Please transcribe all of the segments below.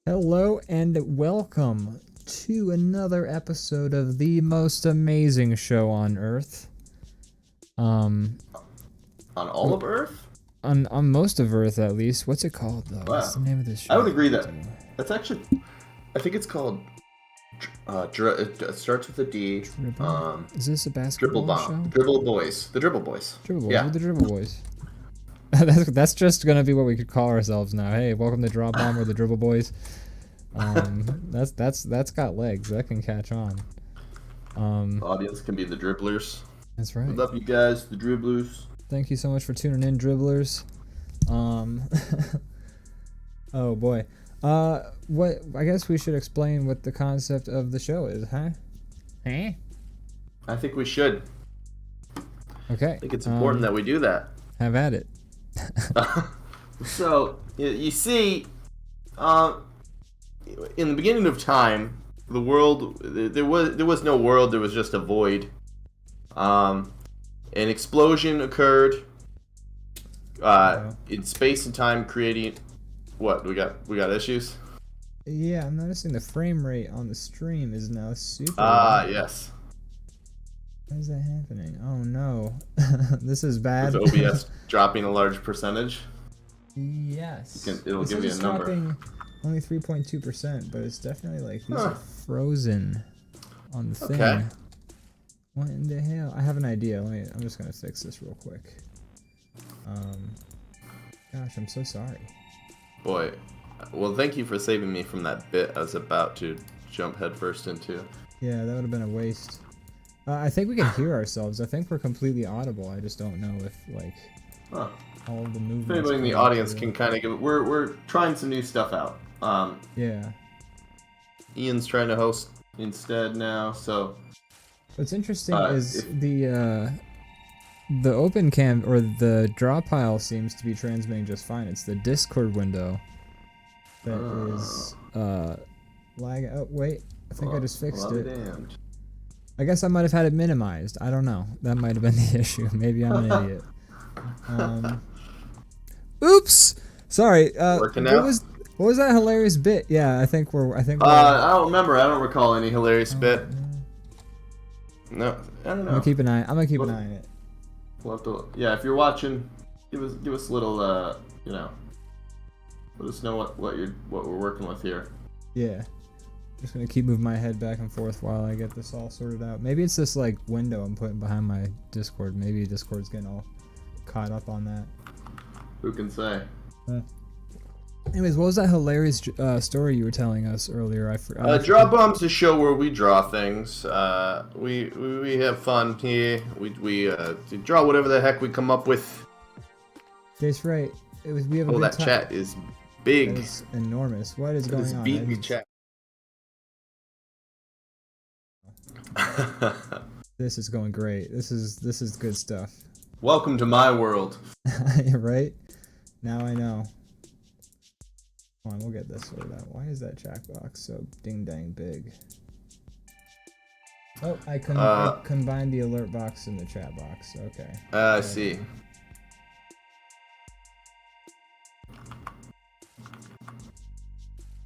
Hello and welcome to another episode of the most amazing show on Earth. On all of Earth? On most of Earth, at least. What's it called, though? Wow. What's the name of this show? I would agree that's actually, I think it's called, it starts with a D. Is this a basketball DrawBomb. show? Dribble Boys. The Dribble Boys. Dribble Boys. Yeah. We're the Dribble Boys. that's just gonna be what we could call ourselves now. Hey, welcome to DrawBomb. We're the Dribble Boys. That's got legs. That can catch on. The audience can be the dribblers. That's right. We love you guys, the dribblers. Thank you so much for tuning in, dribblers. Oh boy. What? I guess we should explain what the concept of the show is, huh? Huh? I think we should. Okay. I think it's important that we do that. Have at it. So, you see, in the beginning of time, the world, there was no world, there was just a void. An explosion occurred in space and time, creating what? We got issues? Yeah, I'm noticing the frame rate on the stream is now super. Yes. Why is that happening? Oh no. This is bad. With OBS dropping a large percentage? Yes. It'll give you a number. Dropping only 3.2%, but it's definitely like these are frozen on the thing. Okay. What in the hell? I have an idea. I'm just gonna fix this real quick. Gosh, I'm so sorry. Boy, well, thank you for saving me from that bit I was about to jump headfirst into. Yeah, that would have been a waste. I think we can hear ourselves. I think we're completely audible. I just don't know if like all the movements. If anybody in the audience can kind of give, we're trying some new stuff out. Yeah. Ian's trying to host instead now, so. What's interesting is the open cam or the draw pile seems to be transmitting just fine. It's the Discord window that is lag. Oh wait, I think I just fixed it. Damned. I guess I might have had it minimized. I don't know. That might have been the issue. Maybe I'm an idiot. Oops. Sorry. Working out? What was that hilarious bit? Yeah, I think we're. I don't remember. I don't recall any hilarious bit. No, I don't know. I'm gonna keep an eye on it. We'll have to. Yeah, if you're watching, give us a little. Let us know what we're working with here. Yeah. Just gonna keep moving my head back and forth while I get this all sorted out. Maybe it's this like window I'm putting behind my Discord. Maybe Discord's getting all caught up on that. Who can say? Anyways, what was that hilarious story you were telling us earlier? DrawBomb's a show where we draw things. We have fun here. We draw whatever the heck we come up with. That's right. We have a good that time. Chat is big. That is enormous. What is going on? Big chat. This is going great. This is good stuff. Welcome to my world. Right? Now I know. Come on, we'll get this sorted out. Why is that chat box so ding dang big? Oh, I combined the alert box and the chat box. Okay. I see.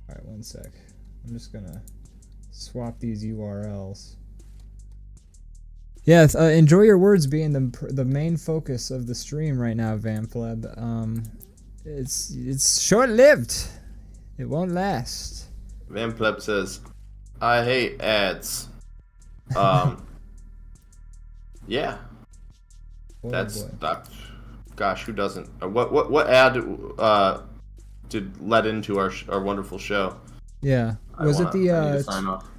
Alright, one sec. I'm just gonna swap these URLs. Yes, enjoy your words being the main focus of the stream right now, Vanfleb. It's short-lived. It won't last. Vanpleb says, "I hate ads." Yeah. That's gosh, who doesn't? What ad led into our wonderful show? Yeah. I need to sign off.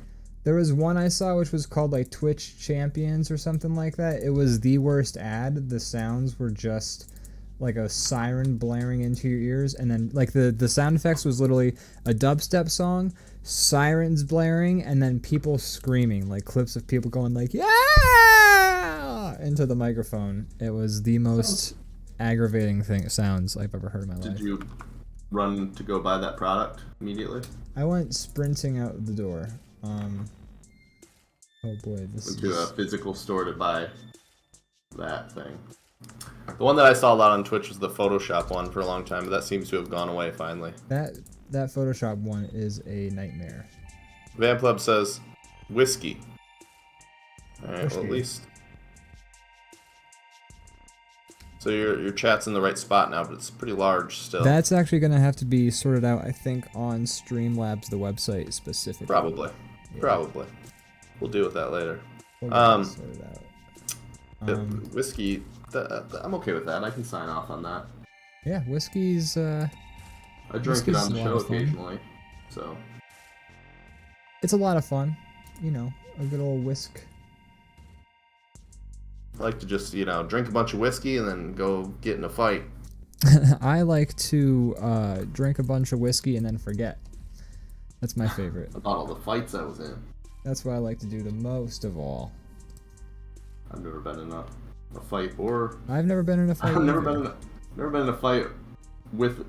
There was one I saw which was called like Twitch Champions or something like that. It was the worst ad. The sounds were just like a siren blaring into your ears, and then like the sound effects was literally a dubstep song, sirens blaring, and then people screaming, like clips of people going like yeah into the microphone. It was the most aggravating sounds I've ever heard in my life. Did you run to go buy that product immediately? I went sprinting out the door. Oh boy, this went to a physical store to buy that thing. The one that I saw a lot on Twitch was the Photoshop one for a long time, but that seems to have gone away finally. That Photoshop one is a nightmare. Vampleb says whiskey. Alright, well at least. So your chat's in the right spot now, but it's pretty large still. That's actually gonna have to be sorted out, I think, on Streamlabs, the website specifically. Probably. Yeah. Probably. We'll deal with that later. We'll sort it out. Whiskey, I'm okay with that. I can sign off on that. Yeah, whiskey's. I drink it on the show occasionally, so. It's a lot of fun, you know, a good old whisk. I like to just, drink a bunch of whiskey and then go get in a fight. I like to drink a bunch of whiskey and then forget. That's my favorite. About all the fights I was in. That's what I like to do the most of all. I've never been in a fight, or I've never been in a fight. I've never been in a fight with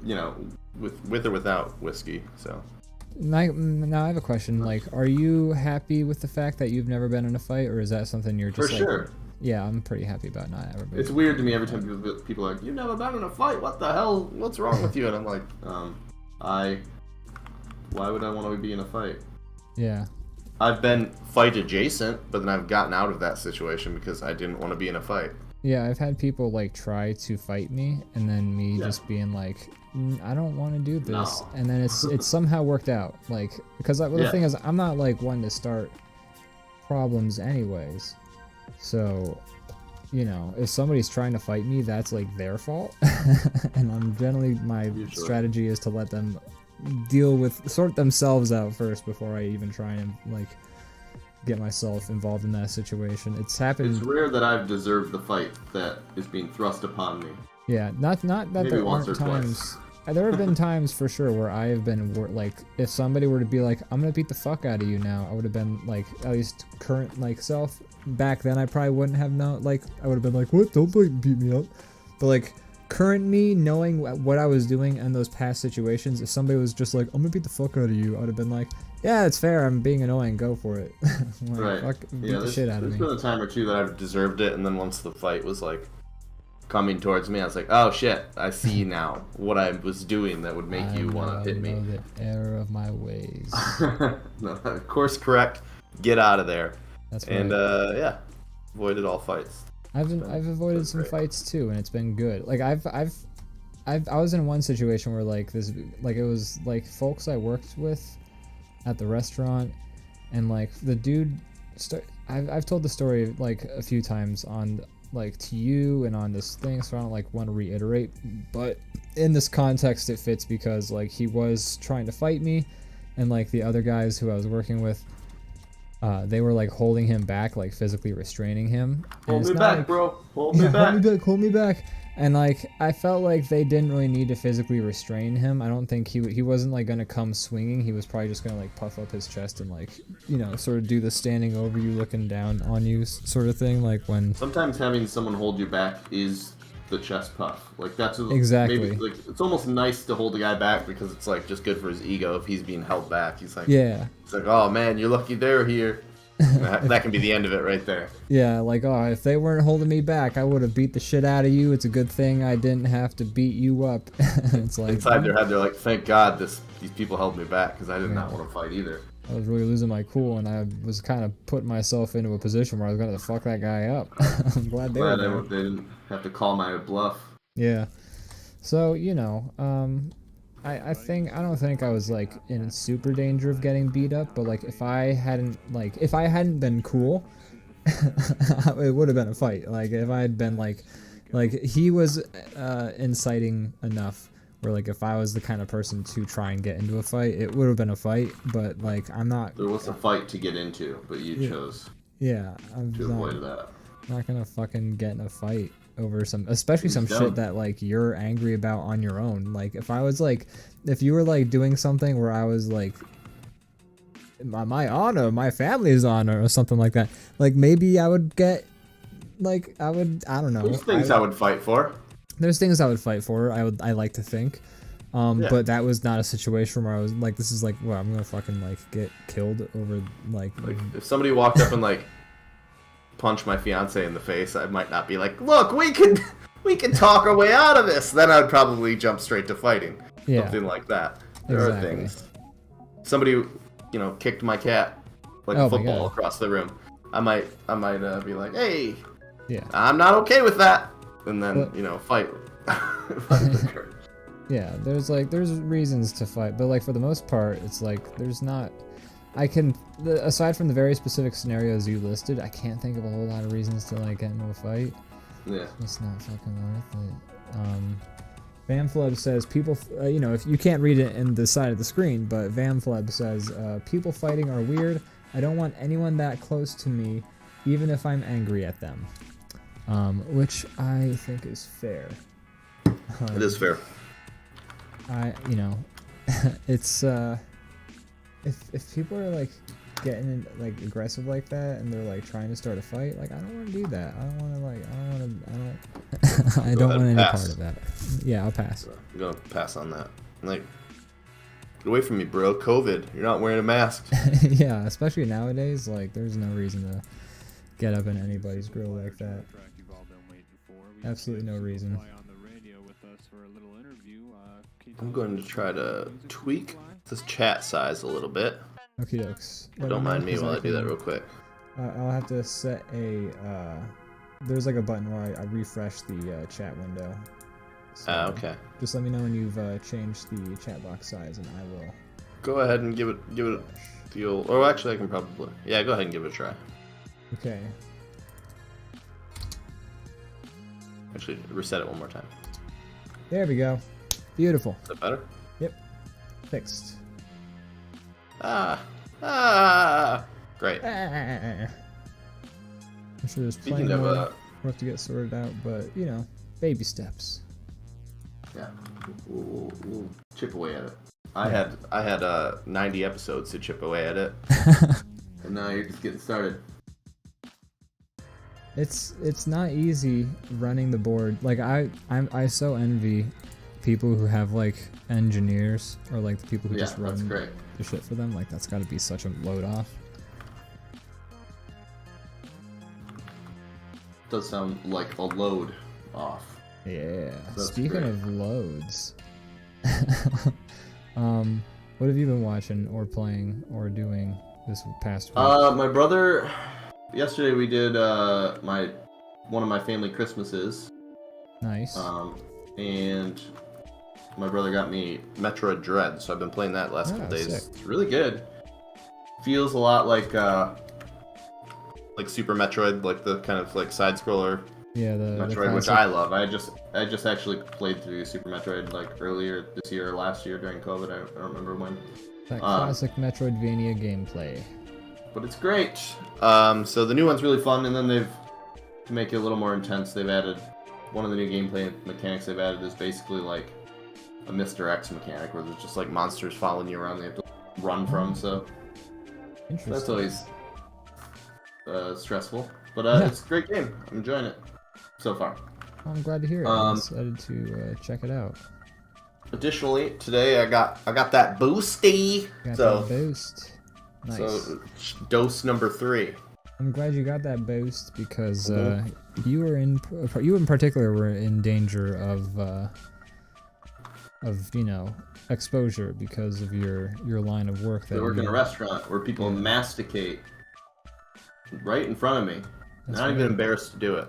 with or without whiskey. So now I have a question. Like, are you happy with the fact that you've never been in a fight, or is that something you're just for sure? Yeah, I'm pretty happy about not ever been. It's weird to me every time people are like, "You've never been in a fight? What the hell? What's wrong with you?" And I'm like, why would I want to be in a fight? Yeah. I've been fight adjacent, but then I've gotten out of that situation because I didn't want to be in a fight. Yeah, I've had people like try to fight me, and then me just being like, I don't want to do this, no. And then it's somehow worked out. Like, because the thing is, I'm not like one to start problems anyways. So, if somebody's trying to fight me, that's like their fault. And I'm generally, my strategy is to let them sort themselves out first before I even try and like get myself involved in that situation. It's happened. It's rare that I've deserved the fight that is being thrust upon me. Yeah, not that maybe there once aren't or times. twice. There have been times for sure where I have been like, if somebody were to be like, I'm gonna beat the fuck out of you now, I would have been like, at least current like self. Back then, I probably wouldn't have known. Like, I would have been like, what? Don't like beat me up. But like, current me, knowing what I was doing in those past situations, if somebody was just like, I'm gonna beat the fuck out of you, I would have been like, yeah, it's fair, I'm being annoying, go for it. Like, right. Fuck, beat the shit out of me. There's been a time or two that I've deserved it, and then once the fight was like coming towards me, I was like, oh shit, I see now what I was doing that would make you want to hit me. The error of my ways. No, course correct, get out of there. That's right. And avoided all fights. I've avoided some fights too, and it's been good. Like I was in one situation where like it was like folks I worked with at the restaurant, and like the dude, I've told the story like a few times on like to you and on this thing, so I don't like want to reiterate, but in this context it fits because like he was trying to fight me, and like the other guys who I was working with, they were like holding him back, like physically restraining him. Hold me back, like, bro. Hold me back. Hold me back. And like I felt like they didn't really need to physically restrain him. I don't think he wasn't like gonna come swinging. He was probably just gonna like puff up his chest and like sort of do the standing over you, looking down on you sort of thing. Like when sometimes having someone hold you back is the chest puff. Like that's exactly. Maybe, like it's almost nice to hold the guy back because it's like just good for his ego if he's being held back. He's like, yeah. It's like, oh man, you're lucky they're here. That can be the end of it right there. Yeah, like, oh, if they weren't holding me back, I would have beat the shit out of you. It's a good thing I didn't have to beat you up. It's like inside their head, they're like, thank God these people held me back because I did not want to fight either. I was really losing my cool, and I was kind of putting myself into a position where I was going to fuck that guy up. I'm glad they didn't have to call my bluff. Yeah. So, I don't think I was like in super danger of getting beat up, but like if I hadn't been cool, it would have been a fight. Like if I had been like he was inciting enough where like if I was the kind of person to try and get into a fight, it would have been a fight. But like I'm not. There was a fight to get into, but you chose. Yeah, to avoid that. I'm not gonna fucking get in a fight over especially some shit that like you're angry about on your own. Like if you were like doing something where I was like, my honor, my family's honor, or something like that, like maybe I would get, like I don't know. There's things I would fight for. There's things I would fight for. I like to think. But that was not a situation where I was like, this is like, well, I'm gonna fucking like get killed over like if somebody walked up and like punched my fiance in the face, I might not be like, look, we can talk our way out of this. Then I'd probably jump straight to fighting. Yeah. Something like that. There are things. Somebody, kicked my cat like a football across the room. I might be like, hey, I'm not okay with that, and then fight. Yeah, there's reasons to fight, but like for the most part, it's like there's not. Aside from the very specific scenarios you listed, I can't think of a whole lot of reasons to like get into a fight. Yeah, it's not fucking worth it. Vamfleb says people, if you can't read it in the side of the screen, but Vamfleb says people fighting are weird. I don't want anyone that close to me, even if I'm angry at them. Which I think is fair. It is fair. It's if people are like getting like aggressive like that and they're like trying to start a fight, like I don't want to do that. I don't want any part of that. Yeah, I'll pass. I'm gonna pass on that. Like, get away from me, bro. COVID. You're not wearing a mask. Yeah, especially nowadays. Like, there's no reason to get up in anybody's grill like that. Absolutely no reason. I'm going to try to tweak this chat size a little bit. Okie dokes. Don't mind me while I do that real quick. I'll have to set a, there's like a button where I refresh the chat window. So okay. Just let me know when you've changed the chat box size and I will. Go ahead and give it the old, or actually I can probably, yeah, go ahead and give it a try. Okay. Actually, reset it one more time. There we go. Beautiful. Is that better? Yep. Fixed. Great. I'm sure there's plenty more work to get sorted out, but baby steps. Yeah, we'll chip away at it. I had 90 episodes to chip away at it, and now you're just getting started. It's not easy running the board. Like I so envy people who have like engineers or like the people who just run the shit for them. Like that's got to be such a load off. Does sound like a load off. Yeah. Speaking of loads, what have you been watching or playing or doing this past week? My brother. Yesterday we did one of my family Christmases. Nice. And my brother got me Metroid Dread, so I've been playing that last couple days. Sick. It's really good. Feels a lot like Super Metroid, like the kind of like side scroller. Yeah, the Metroid, which I love. I just actually played through Super Metroid like earlier this year or last year during COVID. I don't remember when. That classic Metroidvania gameplay. But it's great. So the new one's really fun, and then to make it a little more intense, they've added one of the new gameplay mechanics they've added is basically like a Mr. X mechanic where there's just like monsters following you around they have to run from, so that's always stressful. But it's a great game. I'm enjoying it so far. Well, I'm glad to hear it. I'm excited to check it out. Additionally, today I got that boosty. That boost. Nice. So dose number 3. I'm glad you got that boost because you in particular were in danger of exposure because of your line of work. I work in a restaurant where people masticate right in front of me. That's not even embarrassed to do it.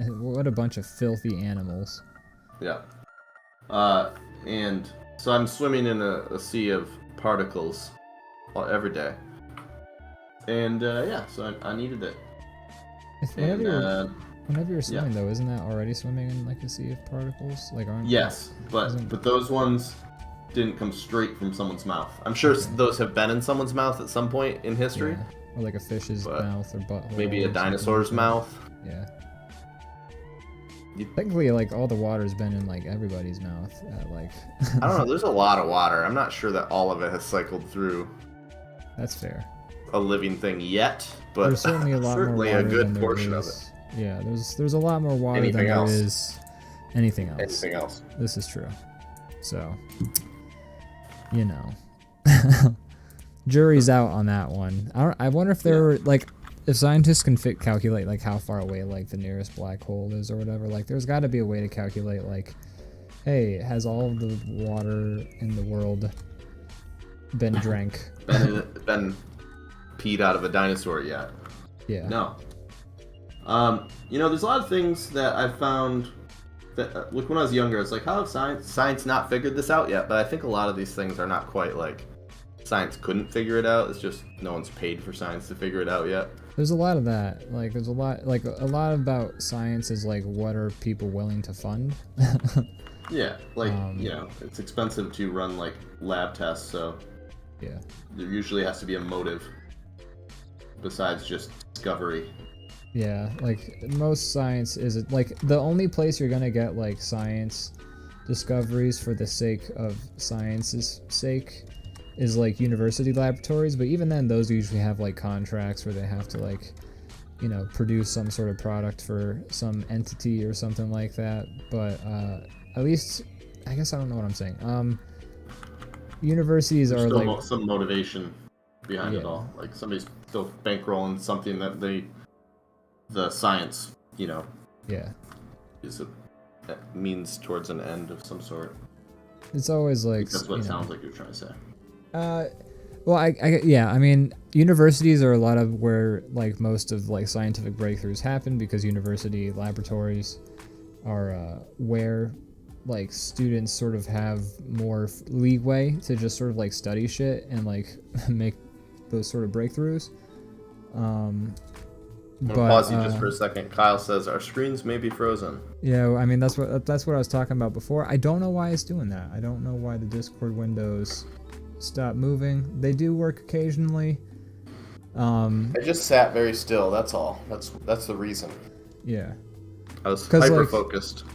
What a bunch of filthy animals. Yeah. And so I'm swimming in a sea of particles every day. And so I needed it. Whenever you're swimming though, isn't that already swimming in like a sea of particles? Like aren't but those ones didn't come straight from someone's mouth. I'm sure those have been in someone's mouth at some point in history. Yeah. Or like a fish's mouth or butthole. Maybe a dinosaur's mouth. Yeah. Technically, like, all the water's been in, like, everybody's mouth. Like... I don't know. There's a lot of water. I'm not sure that all of it has cycled through. That's fair. A living thing yet, but there's certainly a lot more water a good than portion there of is. it. Yeah, there's a lot more water than there is anything else. Anything else. This is true. So, you know, jury's out on that one. I wonder if there were, like, if scientists can calculate, like, how far away, like, the nearest black hole is or whatever. Like, there's got to be a way to calculate, like, hey, has all of the water in the world been drank? been peed out of a dinosaur yet? Yeah. No. You know, there's a lot of things that I've found that, like, when I was younger, it's like, how have science not figured this out yet? But I think a lot of these things are not quite like science couldn't figure it out. It's just no one's paid for science to figure it out yet. There's a lot of that. Like, there's a lot about science is like, what are people willing to fund? Yeah, like, you know, it's expensive to run, like, lab tests, so yeah, there usually has to be a motive besides just discovery. Yeah, like, most science is, like, the only place you're gonna get, like, science discoveries for the sake of science's sake is, like, university laboratories, but even then, those usually have, like, contracts where they have to, like, you know, produce some sort of product for some entity or something like that. But at least, I guess I don't know what I'm saying. Universities There's are still like some motivation behind it all. Like, somebody's still bankrolling something that the science, you know, is a means towards an end of some sort. It's always like, that's what it sounds like you're trying to say. Well, I mean, universities are a lot of where, like, most of, like, scientific breakthroughs happen, because university laboratories are where, like, students sort of have more leeway to just sort of, like, study shit and, like, make those sort of breakthroughs. I'm gonna pause you just for a second. Kyle says our screens may be frozen. Yeah, I mean, that's what I was talking about before. I don't know why it's doing that. I don't know why the Discord windows stop moving. They do work occasionally. I just sat very still. That's all. That's the reason. Yeah. I was hyper focused.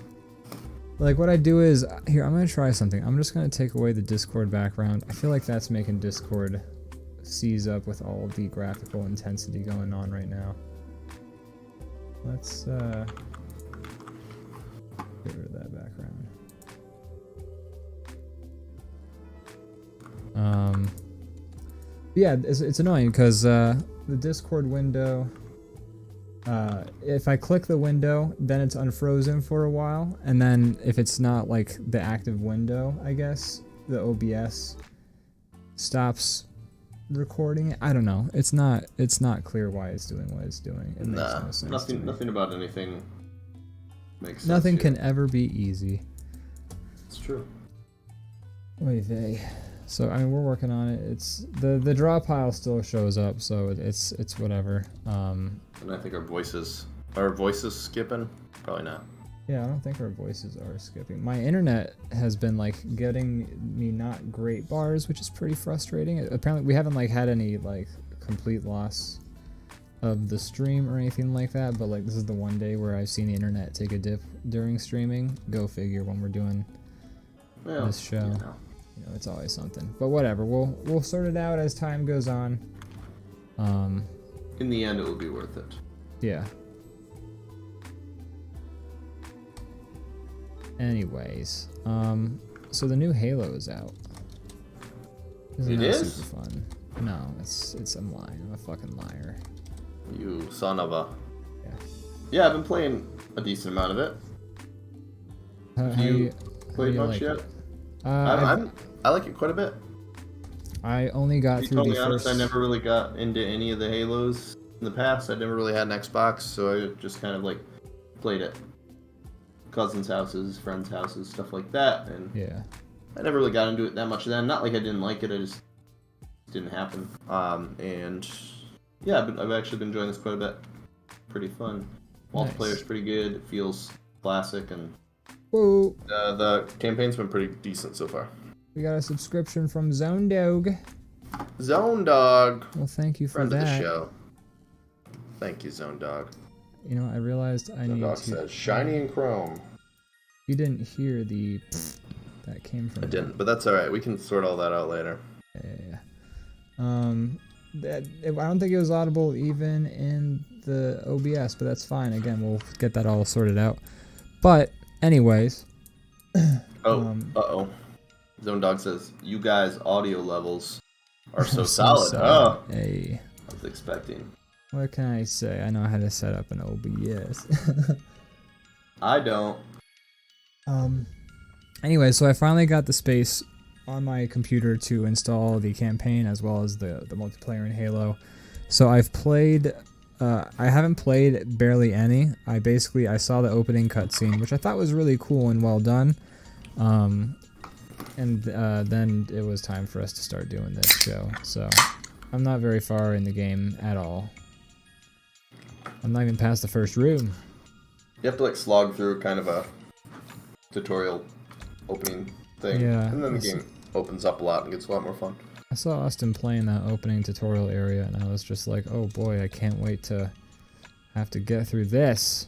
Like, what I do is, here, I'm gonna try something. I'm just gonna take away the Discord background. I feel like that's making Discord seize up with all the graphical intensity going on right now. Let's get rid of that background. Yeah, it's annoying because the Discord window, if I click the window, then it's unfrozen for a while, and then if it's not, like, the active window, I guess, the OBS stops recording. I don't know. It's not clear why it's doing what it's doing. It makes no sense. Nothing about anything makes sense. Nothing can ever be easy. It's true. Oy vey. So, I mean, we're working on it. It's the draw pile still shows up, so it's whatever. And I think our voices skipping? Probably not. Yeah, I don't think our voices are skipping. My internet has been, like, getting me not great bars, which is pretty frustrating. Apparently, we haven't, like, had any, like, complete loss of the stream or anything like that, but, like, this is the one day where I've seen the internet take a dip during streaming. Go figure, when we're doing this show. You know, it's always something. But whatever, we'll sort it out as time goes on. In the end, it will be worth it. Yeah. Anyways, so the new Halo is out. It is? Super fun. No, I'm lying. I'm a fucking liar. You son of a. Yeah. Yeah, I've been playing a decent amount of it. Have you played much yet? I like it quite a bit. I only got through the first. I never really got into any of the Halos in the past. I never really had an Xbox, so I just kind of, like, played it. Cousins' houses, friends' houses, stuff like that, and yeah, I never really got into it that much then. Not like I didn't like it, I just didn't happen. And yeah, I've actually been enjoying this quite a bit. Pretty fun. Multiplayer's pretty good. It feels classic, and the campaign's been pretty decent so far. We got a subscription from Zone Dog. Zone Dog. Well, thank you for Friend that. Friend of the show. Thank you, Zone Dog. You know, I realized I need Dog to... says, shiny and chrome. You didn't hear the... that came from... I didn't, but that's alright. We can sort all that out later. Yeah. I don't think it was audible even in the OBS, but that's fine. Again, we'll get that all sorted out. But, anyways... uh-oh. Zone Dog says, you guys' audio levels are so solid. Oh, hey. I was expecting. What can I say? I know how to set up an OBS. I don't. Anyway, so I finally got the space on my computer to install the campaign as well as the multiplayer in Halo. So I've played... I haven't played barely any. I saw the opening cutscene, which I thought was really cool and well done. And then it was time for us to start doing this show. So I'm not very far in the game at all. I'm not even past the first room. You have to like slog through kind of a tutorial opening thing. Yeah. And then the game opens up a lot and gets a lot more fun. I saw Austin playing that opening tutorial area and I was just like, oh boy, I can't wait to have to get through this.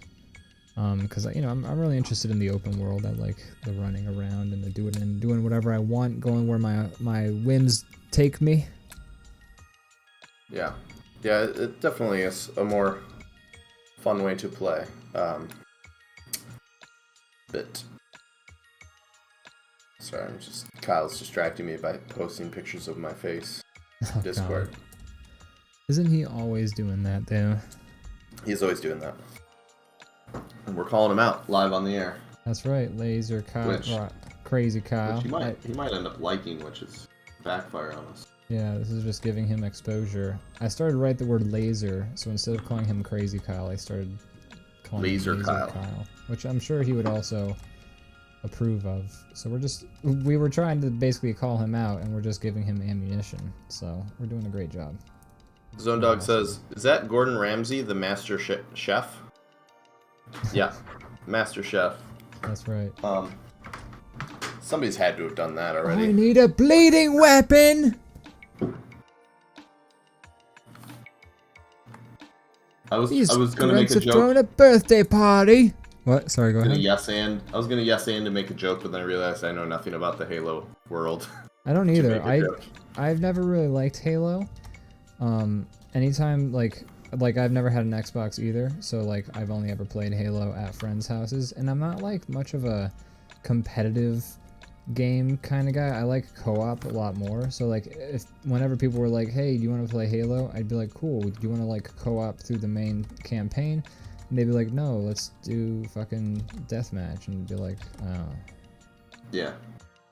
Because I'm really interested in the open world. I like the running around and the doing whatever I want, going where my whims take me. Yeah, it definitely is a more fun way to play. But sorry, Kyle's distracting me by posting pictures of my face. Oh, Discord. God. Isn't he always doing that, though? He's always doing that. And we're calling him out live on the air. That's right, Laser Kyle, Crazy Kyle. Which he might end up liking, which is backfire on us. Yeah, this is just giving him exposure. I started to write the word laser, so instead of calling him Crazy Kyle, I started calling him Laser Kyle, which I'm sure he would also approve of. So we were trying to basically call him out, and we're just giving him ammunition. So we're doing a great job. Zone Dog says, "Is that Gordon Ramsay, the master chef?" Yeah, master chef. That's right. Somebody's had to have done that already. I need a bleeding weapon. I was gonna make a joke. Throwing a birthday party. What? Sorry, go ahead. I was gonna yes and to make a joke, but then I realized I know nothing about the Halo world. I don't either. I've never really liked Halo. Anytime I've never had an Xbox either, so like I've only ever played Halo at friends' houses, and I'm not like much of a competitive game kind of guy. I like co-op a lot more. So like whenever people were like, "Hey, do you want to play Halo?" I'd be like, "Cool. Do you want to like co-op through the main campaign?" And they'd be like, "No, let's do fucking deathmatch." And be like, "Oh." Yeah.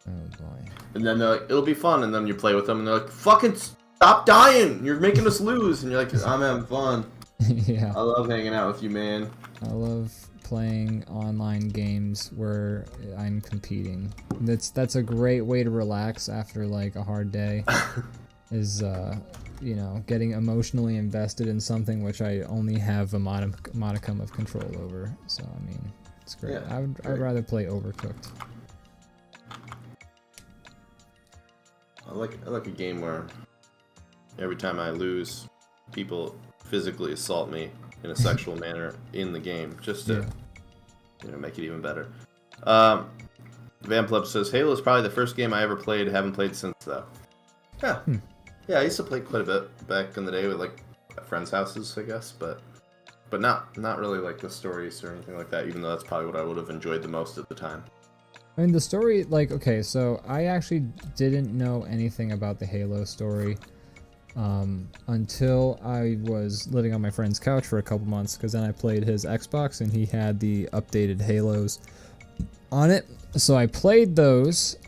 Oh boy. And then they're like, "It'll be fun," and then you play with them, and they're like, "Fucking stop dying! You're making us lose." And you're like, "I'm having fun." Yeah. I love hanging out with you, man. I love playing online games where I'm competing. That's a great way to relax after like a hard day. Is getting emotionally invested in something which I only have a modicum of control over. So I mean, it's great. Yeah, I'd rather play Overcooked. I like a game where every time I lose, people physically assault me in a sexual manner in the game, just to make it even better. Vampleb says, "Halo is probably the first game I ever played. Haven't played since though." Yeah, yeah, I used to play quite a bit back in the day with like at friends' houses, I guess, but not really like the stories or anything like that. Even though that's probably what I would have enjoyed the most at the time. I mean, the story, like, okay, so I actually didn't know anything about the Halo story until I was living on my friend's couch for a couple months, because then I played his Xbox and he had the updated Halos on it. So I played those,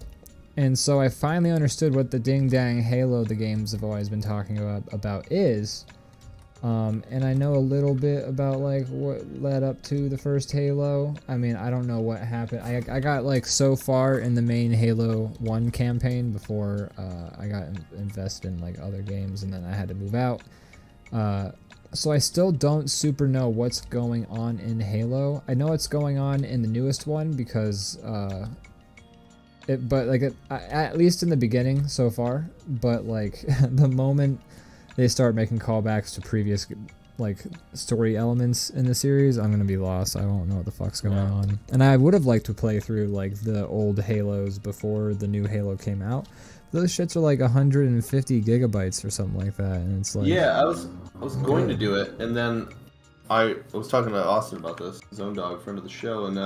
and so I finally understood what the ding-dang Halo the games have always been talking about is. And I know a little bit about like what led up to the first Halo. I mean, I don't know what happened. I got like so far in the main Halo 1 campaign before I got invested in like other games, and then I had to move out. So I still don't super know what's going on in Halo. I know what's going on in the newest one because at least in the beginning so far. But like the moment they start making callbacks to previous like story elements in the series, I'm gonna be lost. I won't know what the fuck's going on. And I would have liked to play through like the old Halos before the new Halo came out. Those shits are like 150 gigabytes or something like that, and it's like I was going to do it, and then I was talking to Austin about this, Zone Dog, friend of the show, and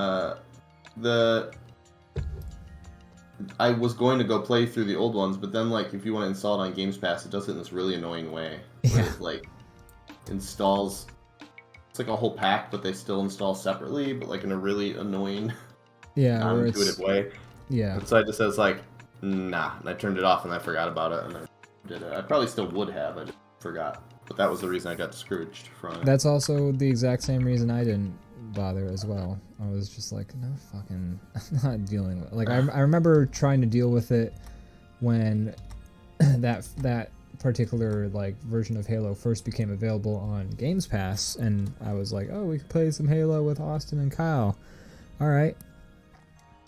I was going to go play through the old ones, but then like if you want to install it on Games Pass, it does it in this really annoying way. Where it like installs, it's like a whole pack, but they still install separately, but like in a really annoying, non-intuitive way. Yeah. And so I just says like, nah, and I turned it off and I forgot about it, and I did it. I probably still would have, I just forgot. But that was the reason I got discouraged from it. That's also the exact same reason I didn't bother as well. I was just like, no fucking, I'm not dealing with it. Like I remember trying to deal with it when that particular like version of Halo first became available on Games Pass, and I was like, oh, we could play some Halo with Austin and Kyle. All right.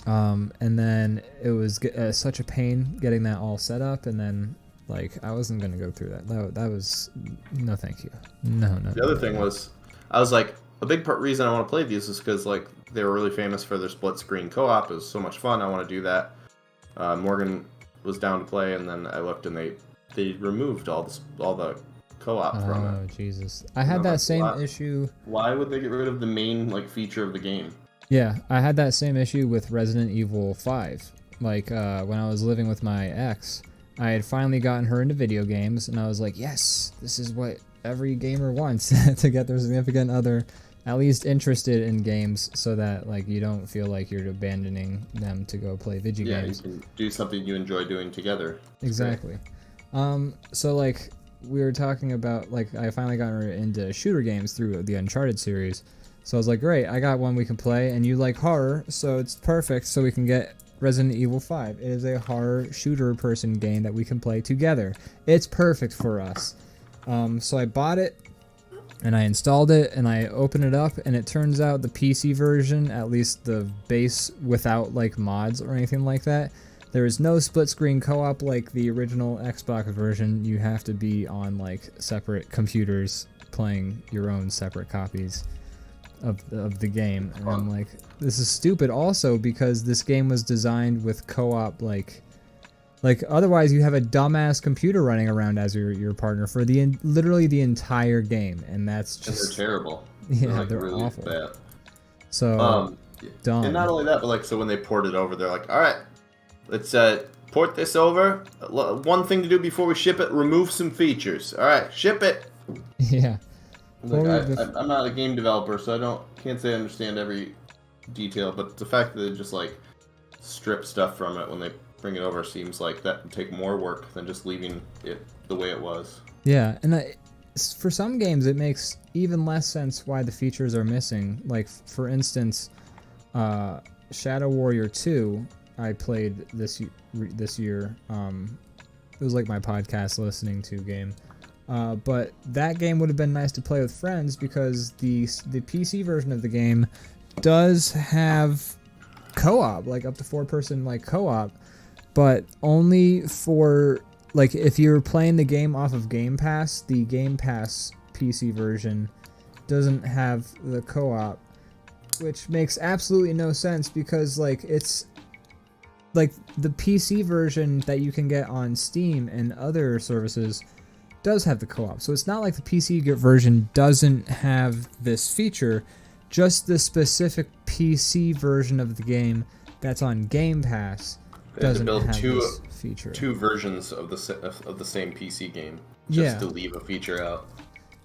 And then it was such a pain getting that all set up, and then like I wasn't gonna go through that. That was no, thank you. No. The other thing was, I was like, a big reason I want to play these is because like they were really famous for their split screen co-op. It was so much fun. I want to do that. Morgan was down to play, and then I looked and they removed all the co-op from it. Oh Jesus! I had that same issue. Why would they get rid of the main like feature of the game? Yeah, I had that same issue with Resident Evil 5. Like when I was living with my ex, I had finally gotten her into video games, and I was like, yes, this is what every gamer wants, to get their significant other at least interested in games, so that like you don't feel like you're abandoning them to go play video games. Yeah, you can do something you enjoy doing together. Exactly. So like we were talking about, like I finally got her into shooter games through the Uncharted series. So I was like, great, I got one we can play, and you like horror, so it's perfect, so we can get Resident Evil 5. It is a horror shooter person game that we can play together. It's perfect for us. So I bought it, and I installed it, and I opened it up, and it turns out the PC version, at least the base without like mods or anything like that, there is no split screen co-op like the original Xbox version. You have to be on like separate computers playing your own separate copies of the game. And I'm like, this is stupid also, because this game was designed with co-op like otherwise you have a dumbass computer running around as your partner for literally the entire game, and that's just... And they're terrible. Yeah, they're really awful. Bad. So, dumb. And not only that, but like, so when they port it over, they're like, alright, let's port this over. One thing to do before we ship it, remove some features. Alright, ship it! Yeah. Like, I'm not a game developer, so can't say I understand every detail, but the fact that they just like strip stuff from it when they bring it over seems like that would take more work than just leaving it the way it was. Yeah, and for some games it makes even less sense why the features are missing. Like for instance, Shadow Warrior 2, I played this year. It was like my podcast listening to game. But that game would have been nice to play with friends, because the PC version of the game does have co-op, like up to 4-person like co-op, but only for like if you're playing the game off of Game Pass. The Game Pass PC version doesn't have the co-op, which makes absolutely no sense, because like it's like the PC version that you can get on Steam and other services does have the co-op. So it's not like the PC version doesn't have this feature, just the specific PC version of the game that's on Game Pass doesn't have this feature. Two versions of the same PC game just to leave a feature out.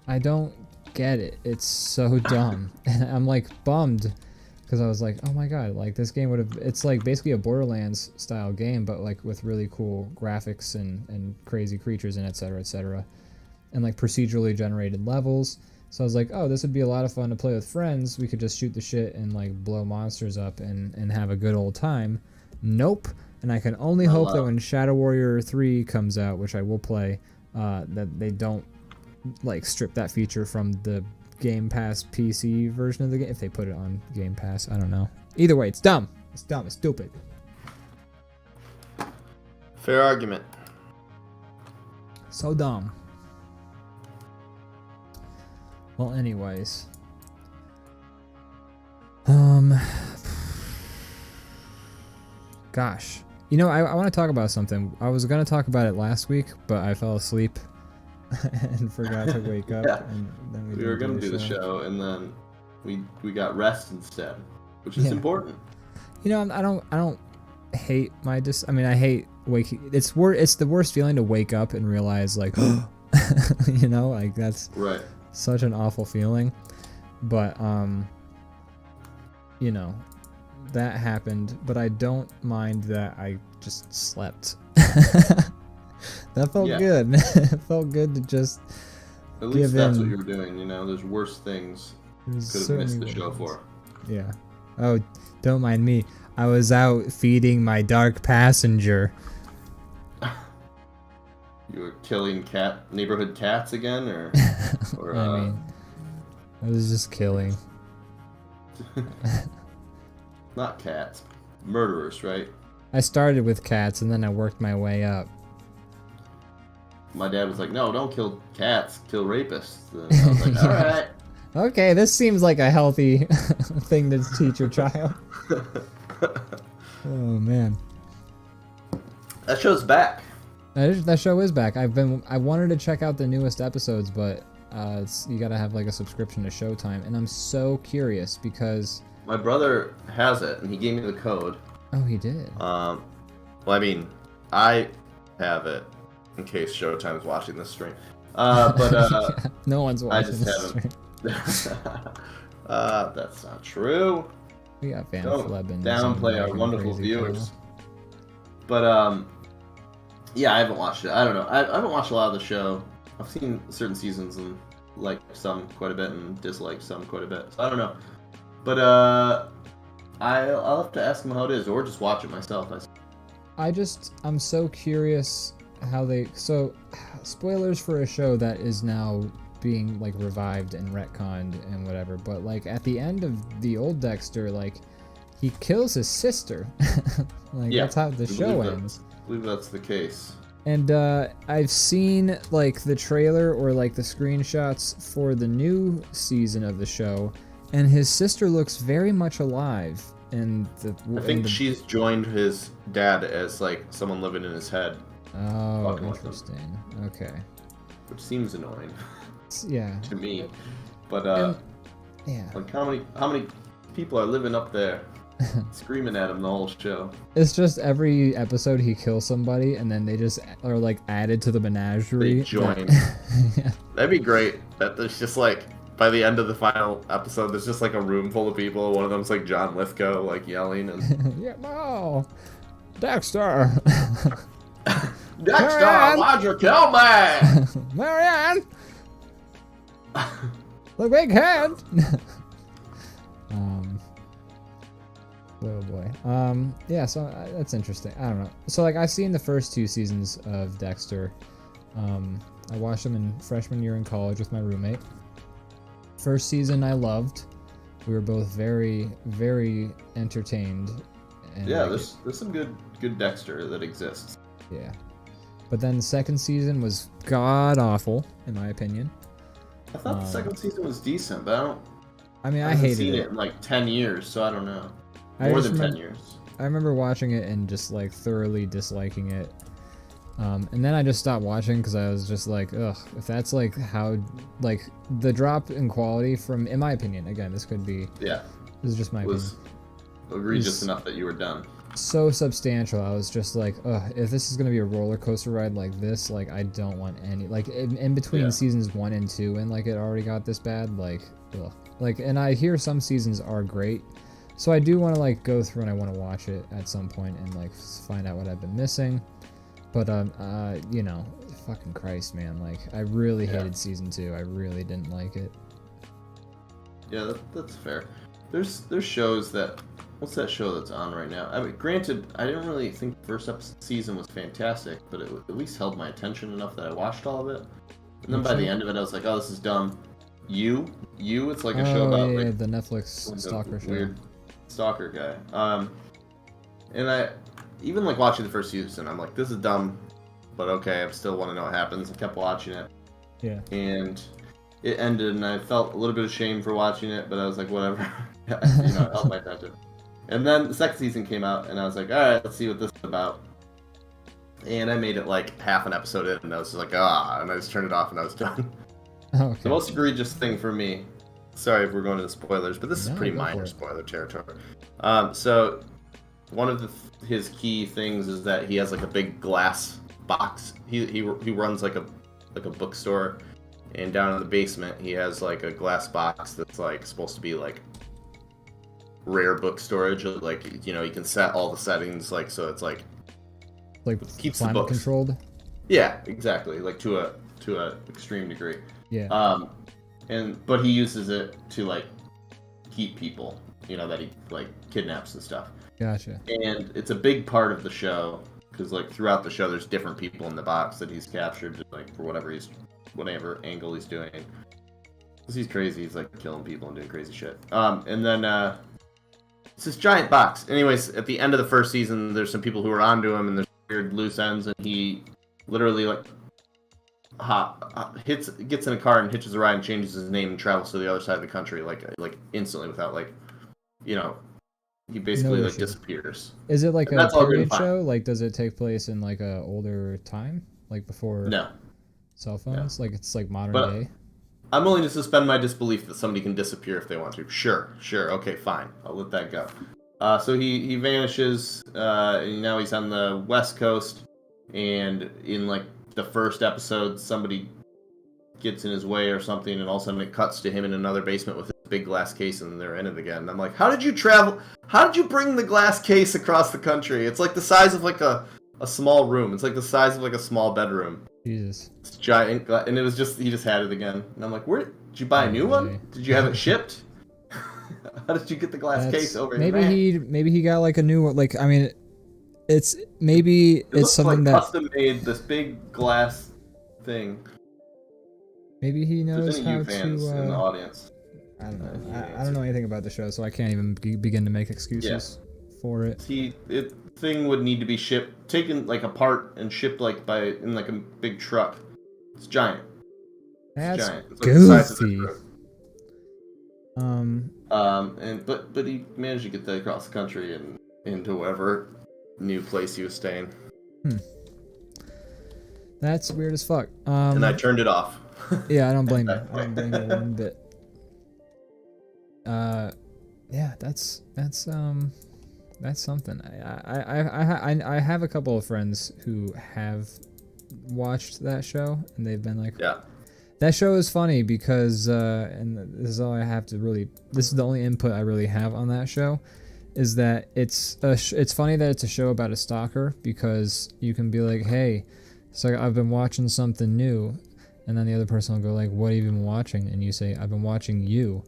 I don't get it. It's so dumb. And I'm like bummed, because I was like, oh my god, like this game would have, it's like basically a Borderlands style game, but like with really cool graphics and crazy creatures and etc., and like procedurally generated levels. So I was like, oh, this would be a lot of fun to play with friends. We could just shoot the shit and like blow monsters up and have a good old time. Nope. And I can only hope that when Shadow Warrior 3 comes out, which I will play, that they don't like strip that feature from the Game Pass PC version of the game. If they put it on Game Pass, I don't know. Either way, it's dumb. It's dumb. It's stupid. Fair argument. So dumb. Well, anyways. Gosh. You know, I want to talk about something. I was going to talk about it last week, but I fell asleep and forgot to wake up. Yeah. And then we were going to do the show, and then we got rest instead, which is important. You know, I don't hate my I hate waking. It's the worst feeling to wake up and realize, like, you know, like that's right. Such an awful feeling. But you know, that happened, but I don't mind that I just slept. That felt good. It felt good to just at least that's what you were doing, you know. There's worse things could have missed the show for. Yeah. Oh, don't mind me. I was out feeding my dark passenger. You were killing neighborhood cats again, or I mean, I was just killing. Not cats. Murderers, right? I started with cats and then I worked my way up. My dad was like, no, don't kill cats, kill rapists. And I was like, alright. Okay, this seems like a healthy thing to teach your child. Oh, man. That show's back. That show is back. I wanted to check out the newest episodes, but you gotta have like a subscription to Showtime, and I'm so curious because my brother has it, and he gave me the code. Oh, he did. Well, I mean, I have it in case Showtime is watching this stream. But no one's watching this stream. That's not true. We got Van Don't Fleben. downplay our wonderful viewers. But yeah, I haven't watched it. I don't know. I haven't watched a lot of the show. I've seen certain seasons and liked some quite a bit and disliked some quite a bit. So I don't know. But I'll have to ask him how it is, or just watch it myself. I'm so curious how they. So, spoilers for a show that is now being like revived and retconned and whatever. But like at the end of the old Dexter, like he kills his sister. Like that's how the show ends. I believe that's the case. And I've seen like the trailer or like the screenshots for the new season of the show, and his sister looks very much alive. And I think she's joined his dad as like someone living in his head. Oh, interesting. Okay. Which seems annoying. Yeah. To me, but yeah. Like how many people are living up there? Screaming at him the whole show. It's just every episode he kills somebody and then they just are like added to the menagerie. They join. Yeah. That'd be great. That there's just like by the end of the final episode there's just like a room full of people. One of them's like John Lithgow like yelling and yeah, no. Dexter. Dexter, why'd you kill me? Marianne. The big head. Oh boy. Yeah, so that's interesting. I don't know. So like I've seen the first 2 seasons of Dexter. I watched them in freshman year in college with my roommate. First season I loved. We were both very, very entertained. And yeah, there's some good Dexter that exists. Yeah. But then the second season was god awful, in my opinion. I thought the second season was decent, but I hated it. I haven't seen it in like 10 years, so I don't know. More than 10 years. I remember watching it and just like thoroughly disliking it. And then I just stopped watching because I was just like, ugh, if that's like how, like the drop in quality from, in my opinion, again, this could be, yeah, this is just my opinion. Egregious enough that you were done. So substantial. I was just like, ugh, if this is going to be a roller coaster ride like this, like I don't want any, like in between seasons 1 and 2 and like it already got this bad, like, ugh. Like, and I hear some seasons are great. So I do want to like go through and I want to watch it at some point and like find out what I've been missing. But you know, fucking Christ, man, like I really hated season 2. I really didn't like it. Yeah, that's fair. There's shows that, what's that show that's on right now? I mean, granted, I didn't really think the first season was fantastic, but it at least held my attention enough that I watched all of it. And then by the end of it, I was like, oh, this is dumb. It's like a show about like, the Netflix stalker show. Weird stalker guy. And I even like watching the first season, I'm like, this is dumb, but okay, I still want to know what happens. I kept watching it. Yeah. And it ended, and I felt a little bit of shame for watching it, but I was like, whatever. It held my attention. And then the second season came out, and I was like, all right, let's see what this is about. And I made it like half an episode in, and I was just like, and I just turned it off, and I was done. Okay. The most egregious thing for me, sorry if we're going into spoilers, but this is pretty minor spoiler territory. So one of his key things is that he has like a big glass box. He runs like a bookstore, and down in the basement he has like a glass box that's like supposed to be like rare book storage. Like, you can set all the settings like so it's like keeps the books controlled. Yeah, exactly. Like to a extreme degree. Yeah. But he uses it to like keep people, that he like kidnaps and stuff. Gotcha. And it's a big part of the show because like throughout the show there's different people in the box that he's captured like for whatever angle he's doing. Because he's crazy, he's like killing people and doing crazy shit. And then it's this giant box. Anyways, at the end of the first season there's some people who are onto him and there's weird loose ends, and he literally like gets in a car and hitches a ride and changes his name and travels to the other side of the country like instantly without he basically disappears. Is it like a period show? Like, does it take place in like a older time, like before cell phones? No. Like it's like modern day. I'm willing to suspend my disbelief that somebody can disappear if they want to. Sure, okay, fine, I'll let that go. So he vanishes, and now he's on the West Coast, and in like the first episode, somebody gets in his way or something, and all of a sudden it cuts to him in another basement with a big glass case, and they're in it again. And I'm like, how did you travel? How did you bring the glass case across the country? It's like the size of like a small room. It's like the size of like a small bedroom. Jesus. It's giant, and it was he just had it again. And I'm like, where did you buy a new one? Did you have it shipped? How did you get the glass case over here? Maybe he got like a new one. Like, I mean, it's something that custom made this big glass thing. Maybe he knows how to. In the audience. I don't know. I don't know anything about the show, so I can't even begin to make excuses for it. Thing would need to be taken like apart and shipped like in like a big truck. It's giant. That's giant. It's goofy. Like the size of but he managed to get that across the country and into whatever new place he was staying. That's weird as fuck. And I turned it off. Yeah, I don't blame you. I don't blame you one bit. Yeah, that's something. I have a couple of friends who have watched that show, and they've been like, yeah, that show is funny because, and this is all I have to really, this is the only input I really have on that show, is that it's funny that it's a show about a stalker, because you can be like, hey, so I've been watching something new, and then the other person will go like, what have you been watching? And you say, I've been watching you.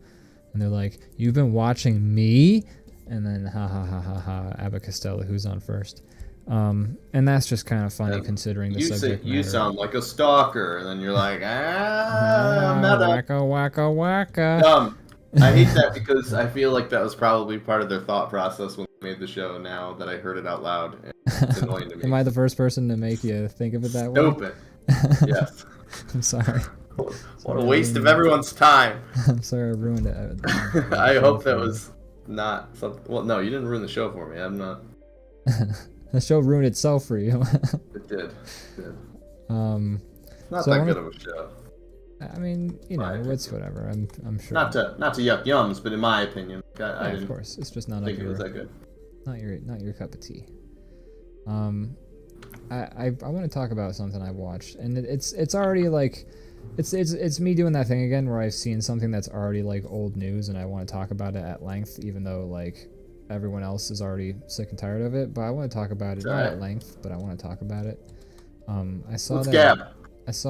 And they're like, you've been watching me? And then ha ha ha ha ha, Abbott Costello, who's on first. And that's just kind of funny considering the subject matter. You sound like a stalker, and then you're like, wacka wacka wacka. Dumb. I hate that because I feel like that was probably part of their thought process when they made the show. Now that I heard it out loud, and it's annoying to me. Am I the first person to make you think of it that way? Stupid. Yes. I'm sorry. What a waste of everyone's time. I'm sorry I ruined it. I hope that was not something. Well, no, you didn't ruin the show for me. I'm not. The show ruined itself for you. It did. Not that good of a show. I mean, it's whatever. I'm sure. Not to yuck yums, but in my opinion, I of course, it's just not think it was that good. Not your cup of tea. I want to talk about something I've watched, and it's already like, it's me doing that thing again where I've seen something that's already like old news, and I want to talk about it at length, even though like everyone else is already sick and tired of it. But I want to talk about it, not at length, but I want to talk about it. I saw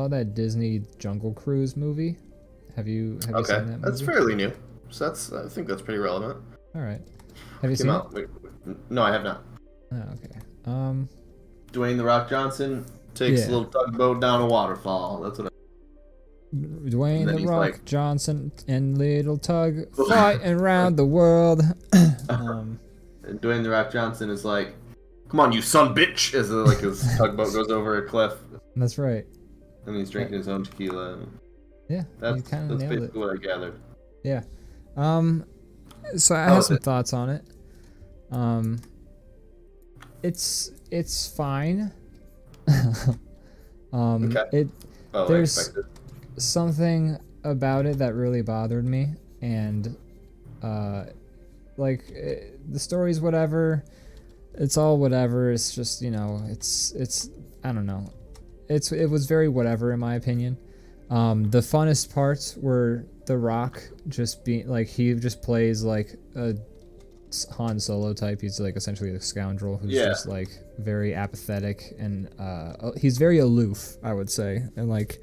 that Disney Jungle Cruise movie. Have you seen that movie? That's fairly new, so I think that's pretty relevant. All right, have you seen it? Wait, no, I have not. Oh, okay. Dwayne "The Rock" Johnson takes a little tugboat down a waterfall. That's what. Dwayne "The Rock" Johnson and Little Tug fighting around the world. And Dwayne "The Rock" Johnson is like, "Come on, you son bitch!" As his tugboat goes over a cliff. That's right. And he's drinking his own tequila. Yeah, you kind of nailed it. That's basically what I gathered. Yeah. So I have some thoughts on it. It's fine. Okay. There's something about it that really bothered me, and the story's whatever. It's all whatever. It's just, it's I don't know. It was very whatever in my opinion. The funnest parts were The Rock just being like, he just plays like a Han Solo type. He's like essentially a scoundrel who's just like very apathetic, and he's very aloof, I would say, and like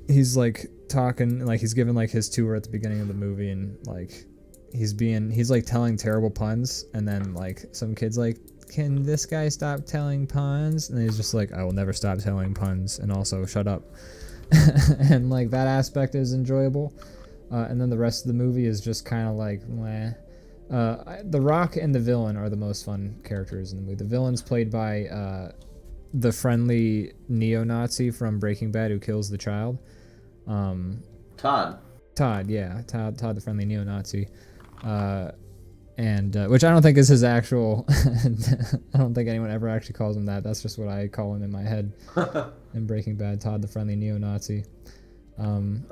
he's like talking, like he's giving like his tour at the beginning of the movie, and like he's like telling terrible puns, and then like some kid's like, can this guy stop telling puns? And he's just like, I will never stop telling puns, and also shut up. And like that aspect is enjoyable, and then the rest of the movie is just kind of like meh. The Rock and the villain are the most fun characters in the movie. The villain's played by the friendly neo-Nazi from Breaking Bad who kills the child. Todd, the friendly neo-Nazi. And which I don't think is his actual. I don't think anyone ever actually calls him that. That's just what I call him in my head. In Breaking Bad, Todd the friendly neo-Nazi.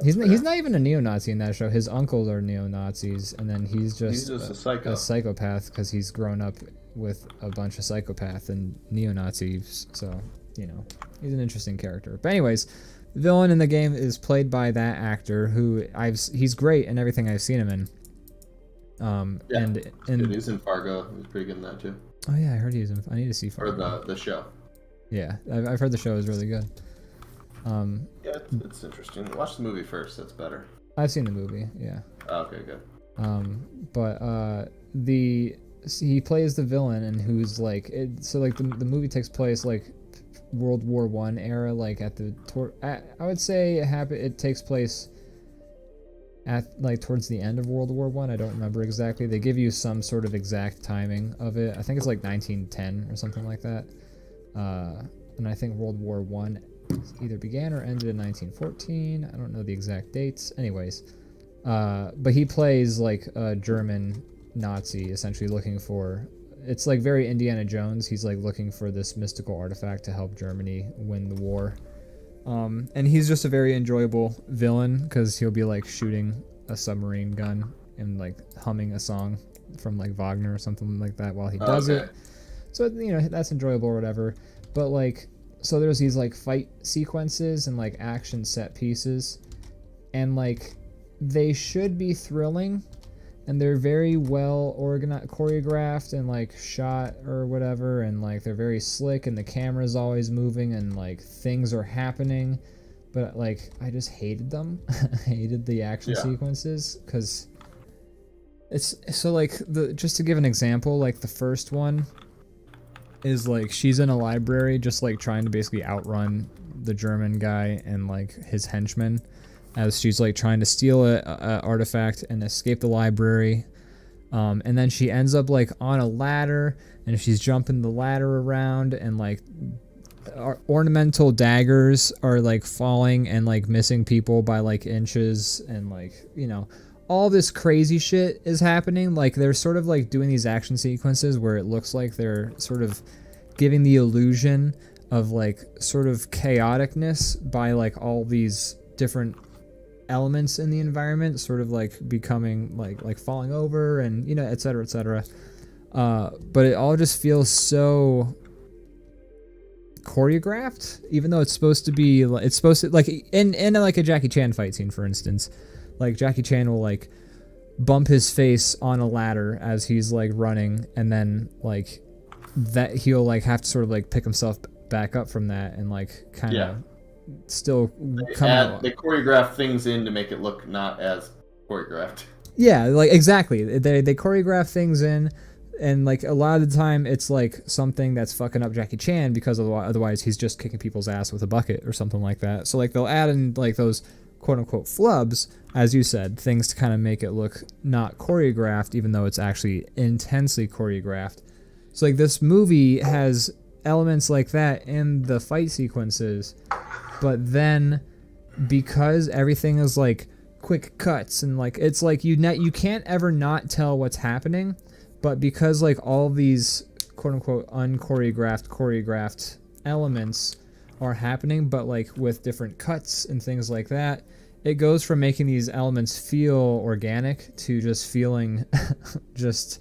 He's not even a neo-Nazi in that show. His uncles are neo-Nazis, and then he's just a psychopath because he's grown up with a bunch of psychopaths and neo-Nazis. So he's an interesting character. But anyways, the villain in the game is played by that actor who he's great in everything I've seen him in. And he's in Fargo. He's pretty good in that too. Oh yeah, I heard he's in. I need to see Fargo. Or the show. Yeah, I've heard the show is really good. Yeah, it's interesting. Watch the movie first. That's better. I've seen the movie. Yeah. Oh, okay, good. But he plays the villain, and who's like the movie takes place like World War I era, like I would say it takes place at like towards the end of World War I. I don't remember exactly. They give you some sort of exact timing of it. I think it's like 1910 or something like that. And I think World War I either began or ended in 1914. I don't know the exact dates. Anyways, but he plays like a German Nazi, essentially looking for. It's like very Indiana Jones. He's like looking for this mystical artifact to help Germany win the war. And he's just a very enjoyable villain because he'll be like shooting a submarine gun and like humming a song from like Wagner or something like that while he does it. So that's enjoyable or whatever. But like, so there's these like fight sequences and like action set pieces, and like they should be thrilling, and they're very well organized, choreographed, and like shot or whatever, and like they're very slick, and the camera's always moving, and like things are happening. But like I just hated them. I hated the action sequences because it's so like just to give an example, like the first one is like she's in a library just like trying to basically outrun the German guy and like his henchmen as she's like trying to steal a artifact and escape the library, and then she ends up like on a ladder, and she's jumping the ladder around, and like ornamental daggers are like falling and like missing people by like inches, and like all this crazy shit is happening. Like they're sort of like doing these action sequences where it looks like they're sort of giving the illusion of like sort of chaoticness by like all these different elements in the environment sort of like becoming like falling over and et cetera, et cetera. But it all just feels so choreographed, even though it's supposed to like in like a Jackie Chan fight scene, for instance. Like Jackie Chan will like bump his face on a ladder as he's like running, and then like that he'll like have to sort of like pick himself back up from that and like kind of still come out. They choreograph things in to make it look not as choreographed. Yeah, like exactly. They choreograph things in, and like a lot of the time it's like something that's fucking up Jackie Chan because otherwise he's just kicking people's ass with a bucket or something like that. So like they'll add in like those quote-unquote flubs, as you said, things to kind of make it look not choreographed, even though it's actually intensely choreographed. So like this movie has elements like that in the fight sequences, but then because everything is like quick cuts and like it's like you can't ever not tell what's happening, but because like all these quote unquote choreographed elements are happening, but like with different cuts and things like that, it goes from making these elements feel organic to just feeling just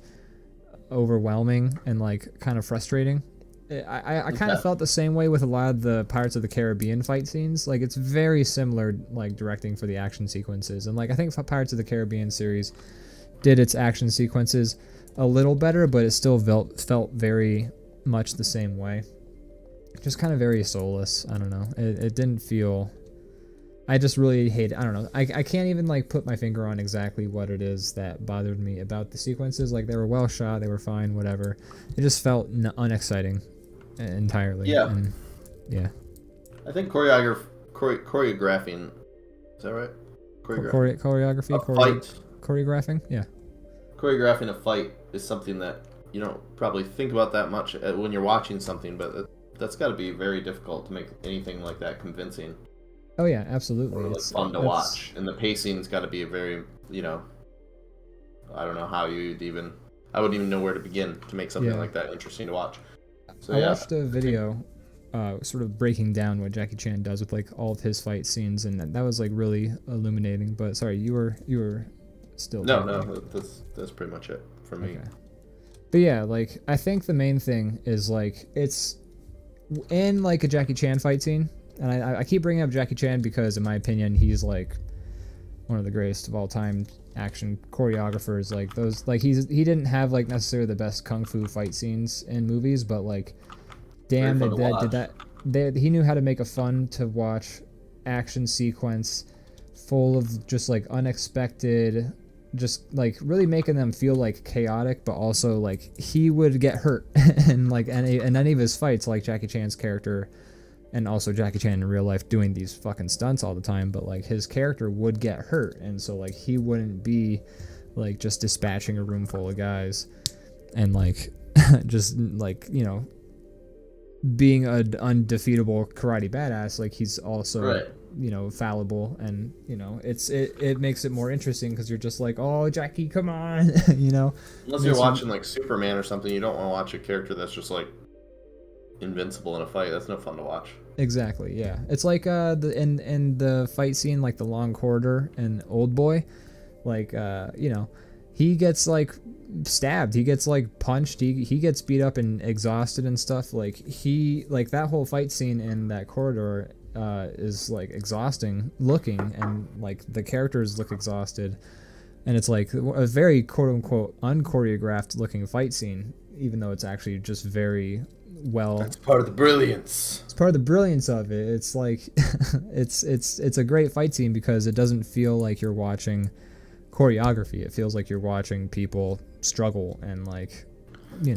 overwhelming and like kind of frustrating. I kind of felt the same way with a lot of the Pirates of the Caribbean fight scenes. Like it's very similar, like directing for the action sequences, and like I think Pirates of the Caribbean series did its action sequences a little better, but it still felt very much the same way. Just kind of very soulless. I don't know. It didn't feel. I just really hate it. I don't know. I can't even like put my finger on exactly what it is that bothered me about the sequences. Like they were well shot, they were fine, whatever. It just felt unexciting entirely. Yeah. And, yeah. I think choreographing. Is that right? Choreography. Fight. Choreographing. Yeah. Choreographing a fight is something that you don't probably think about that much when you're watching something, but that's got to be very difficult to make anything like that convincing. Oh yeah, absolutely. Or like fun to watch, and the pacing's got to be very, I don't know how you'd even. I wouldn't even know where to begin to make something like that interesting to watch. So, I watched a video, sort of breaking down what Jackie Chan does with like all of his fight scenes, and that was like really illuminating. But sorry, you were still. No, that's pretty much it for me. Okay. But yeah, like I think the main thing is like it's in like a Jackie Chan fight scene. And I keep bringing up Jackie Chan because, in my opinion, he's like one of the greatest of all time action choreographers. Like those, like he didn't have like necessarily the best kung fu fight scenes in movies, but like, damn, he knew how to make a fun to watch action sequence full of just like unexpected, just like really making them feel like chaotic, but also like he would get hurt and like in any of his fights, like Jackie Chan's character. And also Jackie Chan in real life doing these fucking stunts all the time, but like his character would get hurt, and so like he wouldn't be like just dispatching a room full of guys and like just like being an undefeatable karate badass. Like he's also fallible, and it makes it more interesting because you're just like, oh Jackie, come on. Unless you're watching like Superman or something, you don't want to watch a character that's just like invincible in a fight. That's no fun to watch. Exactly, yeah. It's like in the fight scene, like the long corridor in Old Boy, like he gets like stabbed, he gets like punched, he gets beat up and exhausted and stuff. Like that whole fight scene in that corridor is like exhausting looking, and like the characters look exhausted, and it's like a very quote unquote unchoreographed looking fight scene, even though it's actually just very well. That's part of the brilliance. It's part of the brilliance of it. It's like it's a great fight scene because it doesn't feel like you're watching choreography. It feels like you're watching people struggle, and like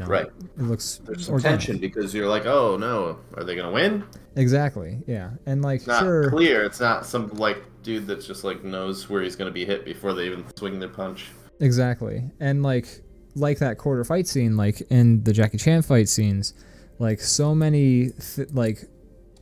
right. It looks there's some tension because you're like, oh no, are they gonna win? Exactly, yeah. And like it's not clear. It's not some like dude that's just like knows where he's gonna be hit before they even swing their punch. Exactly. And like that quarter fight scene, like in the Jackie Chan fight scenes, like so many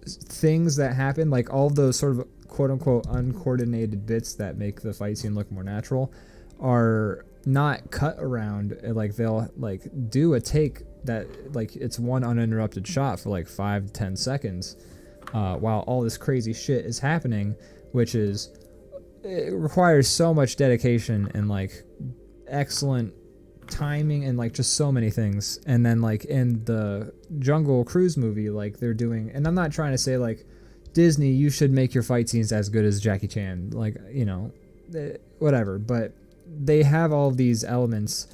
things that happen, like all of those sort of quote unquote uncoordinated bits that make the fight scene look more natural are not cut around. Like they'll like do a take that like it's one uninterrupted shot for like 5 to 10 seconds while all this crazy shit is happening, which it requires so much dedication and like excellent timing and like just so many things. And then like in the Jungle Cruise movie, like they're doing, and I'm not trying to say like Disney, you should make your fight scenes as good as Jackie Chan, like whatever, but they have all these elements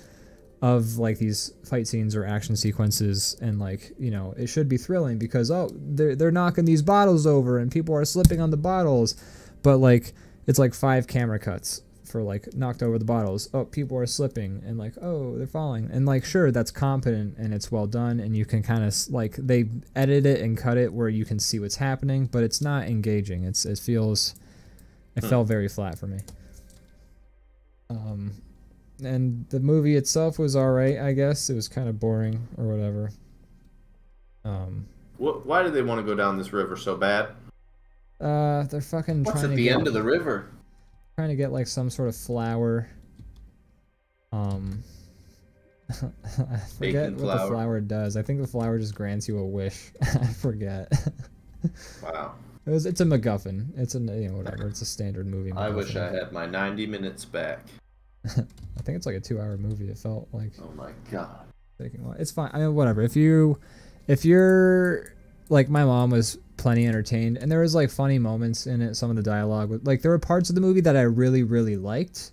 of like these fight scenes or action sequences, and like it should be thrilling because they're knocking these bottles over and people are slipping on the bottles, but like it's like 5 camera cuts for like knocked over the bottles, people are slipping, and like they're falling, and like sure, that's competent and it's well done, and you can kind of like they edit it and cut it where you can see what's happening, but it's not engaging. It felt very flat for me. And the movie itself was alright, I guess. It was kind of boring or whatever. Why do they want to go down this river so bad? They're fucking What's trying at to the get, end of the river? trying to get like some sort of flower. I forget what the flower does. I think the flower just grants you a wish. I forget. Wow. It's a MacGuffin. It's a whatever. It's a standard movie. MacGuffin. I wish I had my 90 minutes back. I think it's like a 2-hour movie. It felt like. Oh my god. It's fine. I mean, whatever. If you're like, my mom was plenty entertained, and there was like funny moments in it. Some of the dialogue, like there were parts of the movie that I really really liked,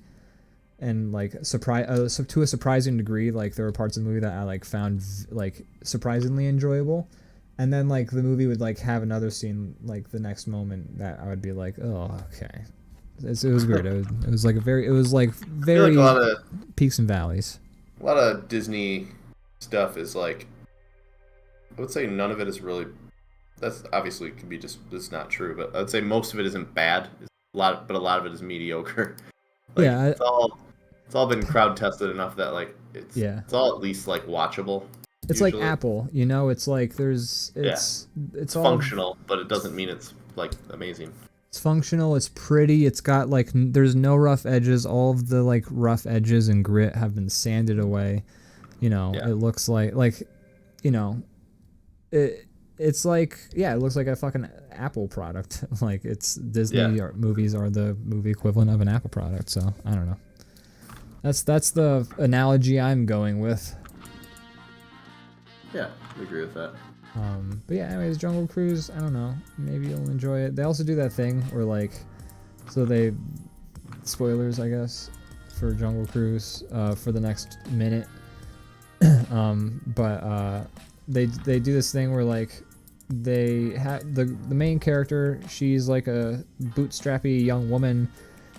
and like to a surprising degree. Like there were parts of the movie that I like found like surprisingly enjoyable, and then like the movie would like have another scene like the next moment that I would be like, oh okay. It was weird. It was like very Like a lot of peaks and valleys. A lot of Disney stuff is like, I would say none of it is really. That's obviously could be just it's not true, but I'd say most of it isn't bad. But a lot of it is mediocre. Like, yeah, it's all been crowd tested enough that like it's all at least like watchable. It's usually like Apple, you know. It's like it's all functional, but it doesn't mean it's like amazing. It's functional. It's pretty. It's got like there's no rough edges. All of the like rough edges and grit have been sanded away. You know, It looks like you know, it's like it looks like a fucking Apple product. Like it's Disney movies are the movie equivalent of an Apple product. So I don't know. That's the analogy I'm going with. Yeah, I agree with that. But yeah, anyways, Jungle Cruise, I don't know. Maybe you'll enjoy it. They also do that thing where like, spoilers, I guess, for Jungle Cruise, for the next minute. But they do this thing where like, they have the main character, she's like a bootstrappy young woman.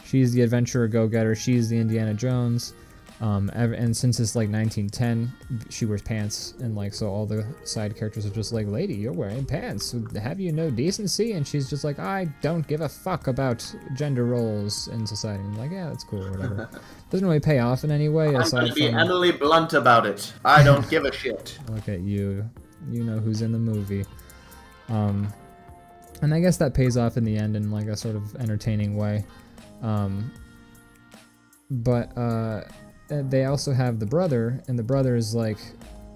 She's the adventurer go-getter. She's the Indiana Jones. And since it's like 1910, she wears pants, and like so all the side characters are just like, lady, you're wearing pants, have you no decency? And she's just like, I don't give a fuck about gender roles in society. And I'm like, yeah, that's cool, whatever. Doesn't really pay off in any way. I'm gonna be Emily Blunt about it. I don't give a shit. Look at you. You know who's in the movie. And I guess that pays off in the end in like a sort of entertaining way. But they also have the brother, and the brother is like,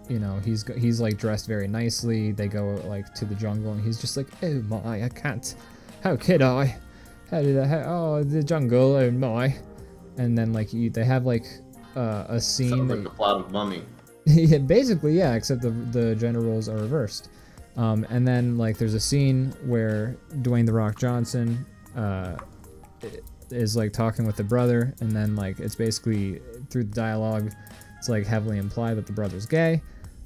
you know, he's like dressed very nicely. They go like to the jungle, and he's just like, oh my, I can't. How could I? Oh, the jungle, oh my. And then like they have like a scene. Sounds like the plot of Mummy. Yeah, basically, yeah, except the gender roles are reversed. And then like there's a scene where Dwayne "The Rock" Johnson is like talking with the brother, and then like it's basically through the dialogue, it's like heavily implied that the brother's gay.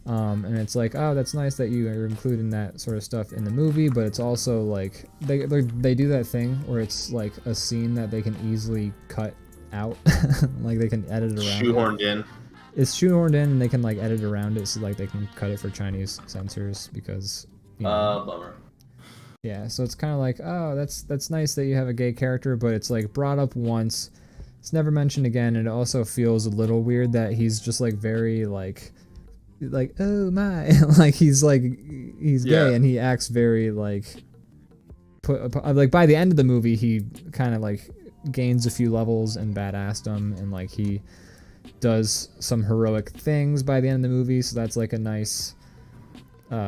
And it's like, oh, that's nice that you are including that sort of stuff in the movie, but it's also like they do that thing where it's like a scene that they can easily cut out. Like they can edit it around. Shoehorned in. It's shoehorned in, and they can like edit around it so like they can cut it for Chinese censors because. You know, bummer. Yeah, so it's kind of like, oh, that's nice that you have a gay character, but it's like brought up once, it's never mentioned again, and it also feels a little weird that he's just like very like oh my, like he's gay, and he acts very like like by the end of the movie he kind of like gains a few levels in badassdom, and like he does some heroic things by the end of the movie, so that's like a nice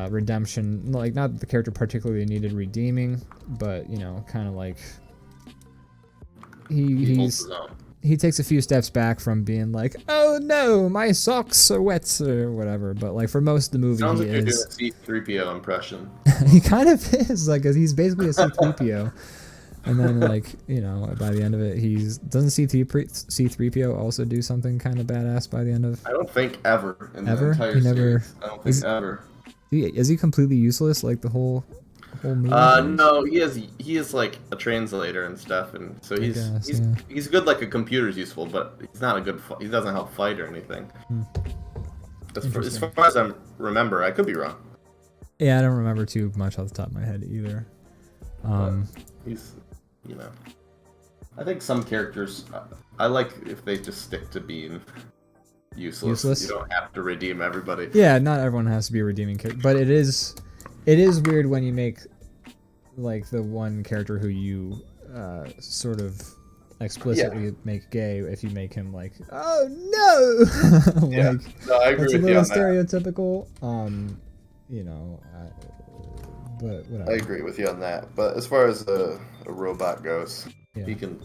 redemption. Like, not that the character particularly needed redeeming, but you know, kind of like he takes a few steps back from being like, oh no, my socks are wet or whatever. But like for most of the movie, sounds like you're doing a C-3PO impression. He kind of is, like, he's basically a C-3PO. And then, like, you know, by the end of it, doesn't C-3PO also do something kind of badass by the end of? I don't think ever in the entire series. I don't think ever. Is he completely useless, like the whole movie? No, he is like a translator and stuff, and so he's good. Like a computer's useful, but he's not a good. He doesn't help fight or anything. As far as I remember, I could be wrong. Yeah, I don't remember too much off the top of my head either. He's, you know, I think some characters I like if they just stick to being useless. You don't have to redeem everybody. Yeah, not everyone has to be a redeeming character, but it is weird when you make like the one character who you sort of explicitly make gay if you make him like, oh no, like no, I agree that's with a you little on stereotypical. You know, but whatever. I agree with you on that. But as far as a robot goes, he can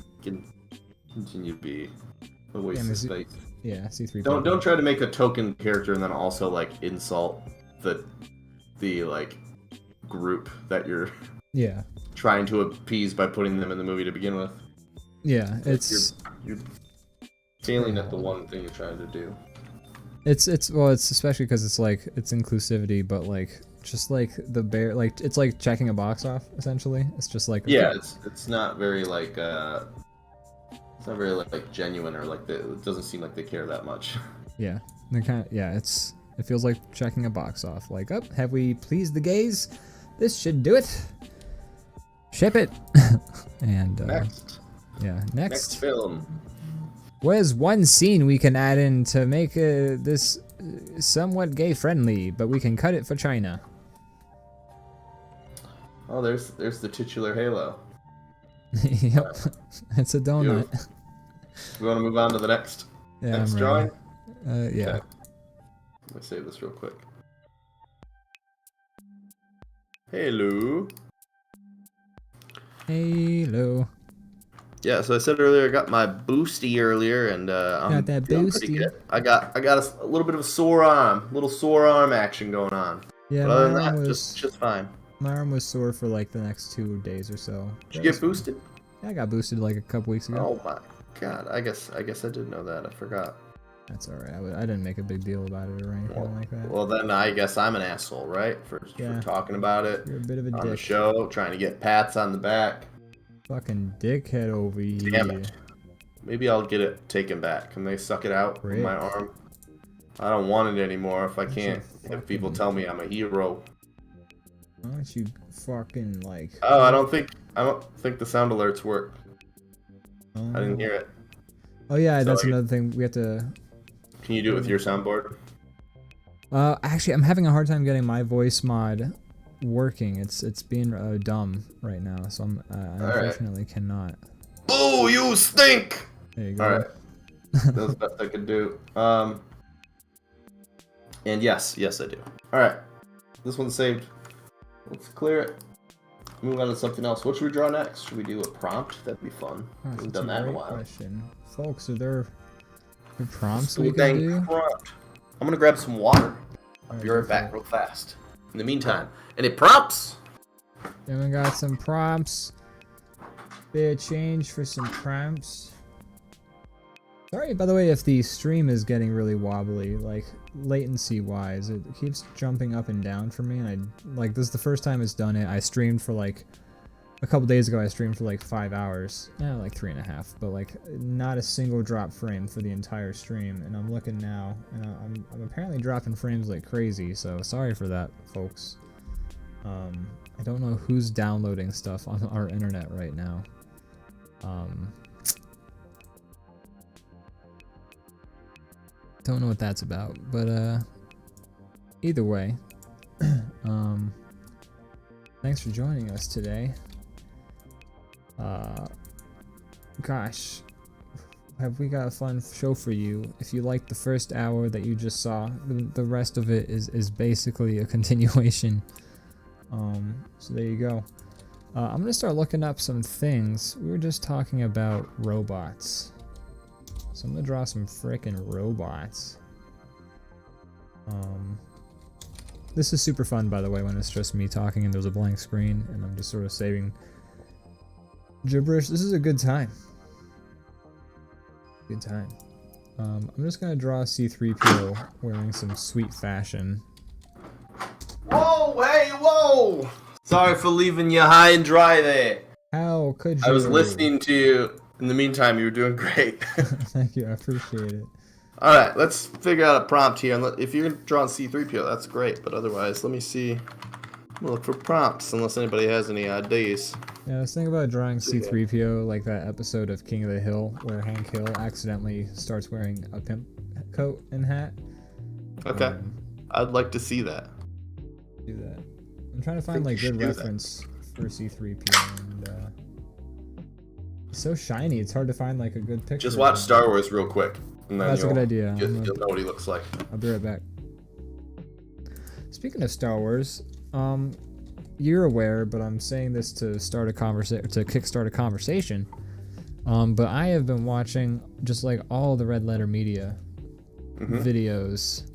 continue to be a waste of space. Yeah, C3. Don't try to make a token character and then also like insult the like group that you're trying to appease by putting them in the movie to begin with. Yeah, it's you're failing at the one thing you're trying to do. It's especially because it's like it's inclusivity, but like just like the bear, like it's like checking a box off essentially. It's just like okay. It's not very like it's not very like genuine or like it doesn't seem like they care that much. Yeah, they kind of it feels like checking a box off. Like, oh, have we pleased the gays? This should do it. Ship it. And next. Yeah, next film. Where's one scene we can add in to make this somewhat gay friendly, but we can cut it for China? Oh, there's the titular halo. Yep, it's a donut. We want to move on to the next drawing? Yeah. Okay. Let me save this real quick. Hello. Hello. Yeah, so I said earlier I got my boosty earlier, and I'm got that feeling pretty good. I got a little bit of a sore arm action going on. Yeah, but other than that, just fine. My arm was sore for like the next 2 days or so. Did you get boosted? Yeah, I got boosted like a couple weeks ago. Oh my god! I guess I did know that. I forgot. That's alright. I didn't make a big deal about it or anything like that. Well, then I guess I'm an asshole, right? For talking about it. You're a bit of a on dick. The show, trying to get pats on the back. Fucking dickhead over here. Damn it. Maybe I'll get it taken back. Can they suck it out with my arm? I don't want it anymore if I can't. If people tell me I'm a hero. Why don't you fucking like... Oh, I don't think the sound alerts work. Oh. I didn't hear it. Oh yeah, that's another thing we have to... Can you do it with your soundboard? Actually, I'm having a hard time getting my voice mod working. It's being dumb right now, so I unfortunately cannot. Boo! You stink! There you go. All right, that's the best I could do. And yes, I do. All right, this one's saved. Let's clear it. Move on to something else. What should we draw next? Should we do a prompt? That'd be fun. Oh, We've done that in a while. Question. Folks, are there prompts we can do? Prompt. I'm gonna grab some water. I'll be right back real fast. In the meantime, any prompts? Then we got some prompts. Bit of change for some prompts. Sorry, by the way, if the stream is getting really wobbly, like latency wise, it keeps jumping up and down for me, and this is the first time it's done it. I streamed for like a couple days ago. I streamed for like 5 hours, like 3.5, but like not a single drop frame for the entire stream. And I'm looking now, and I'm apparently dropping frames like crazy. So sorry for that, folks. I don't know who's downloading stuff on our internet right now. Don't know what that's about, but either way, thanks for joining us today. Gosh, have we got a fun show for you? If you liked the first hour that you just saw, the rest of it is basically a continuation. So there you go. I'm gonna start looking up some things. We were just talking about robots. So I'm gonna draw some frickin' robots. This is super fun, by the way, when it's just me talking and there's a blank screen and I'm just sort of saving gibberish. This is a good time. Good time. I'm just gonna draw C3PO wearing some sweet fashion. Whoa, hey, whoa! Sorry for leaving you high and dry there. How could you? I was listening to you. In the meantime, you were doing great. Thank you, I appreciate it. Alright, let's figure out a prompt here. If you're drawing C3PO, that's great, but otherwise, let me see. I'm gonna look for prompts, unless anybody has any ideas. Yeah, I was thinking about drawing C3PO like that episode of King of the Hill, where Hank Hill accidentally starts wearing a pimp coat and hat. Okay, I'd like to see that. Do that. I'm trying to find like good reference for C-3PO, and it's so shiny. It's hard to find like a good picture. Just watch Star Wars real quick, and then that's a good idea. You'll know what he looks like. I'll be right back. Speaking of Star Wars, you're aware, but I'm saying this to start a kickstart a conversation. But I have been watching just like all the Red Letter Media videos.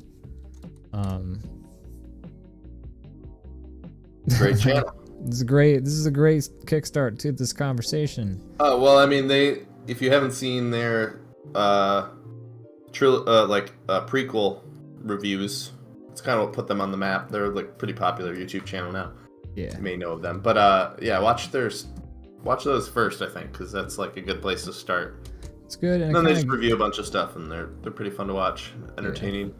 Great channel. This is a great kickstart to this conversation. Oh well, I mean, if you haven't seen their prequel reviews, it's kind of what put them on the map. They're like pretty popular YouTube channel now. Yeah, you may know of them, but yeah, watch those first, I think, because that's like a good place to start. It's good, and then they just review a bunch of stuff, and they're pretty fun to watch, entertaining. Yeah.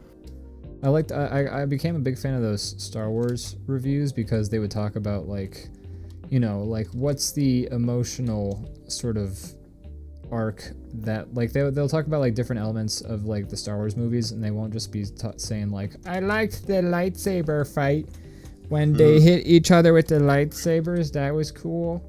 I became a big fan of those Star Wars reviews because they would talk about like, like what's the emotional sort of arc that like they'll talk about like different elements of like the Star Wars movies, and they won't just be saying like I liked the lightsaber fight when they hit each other with the lightsabers, that was cool.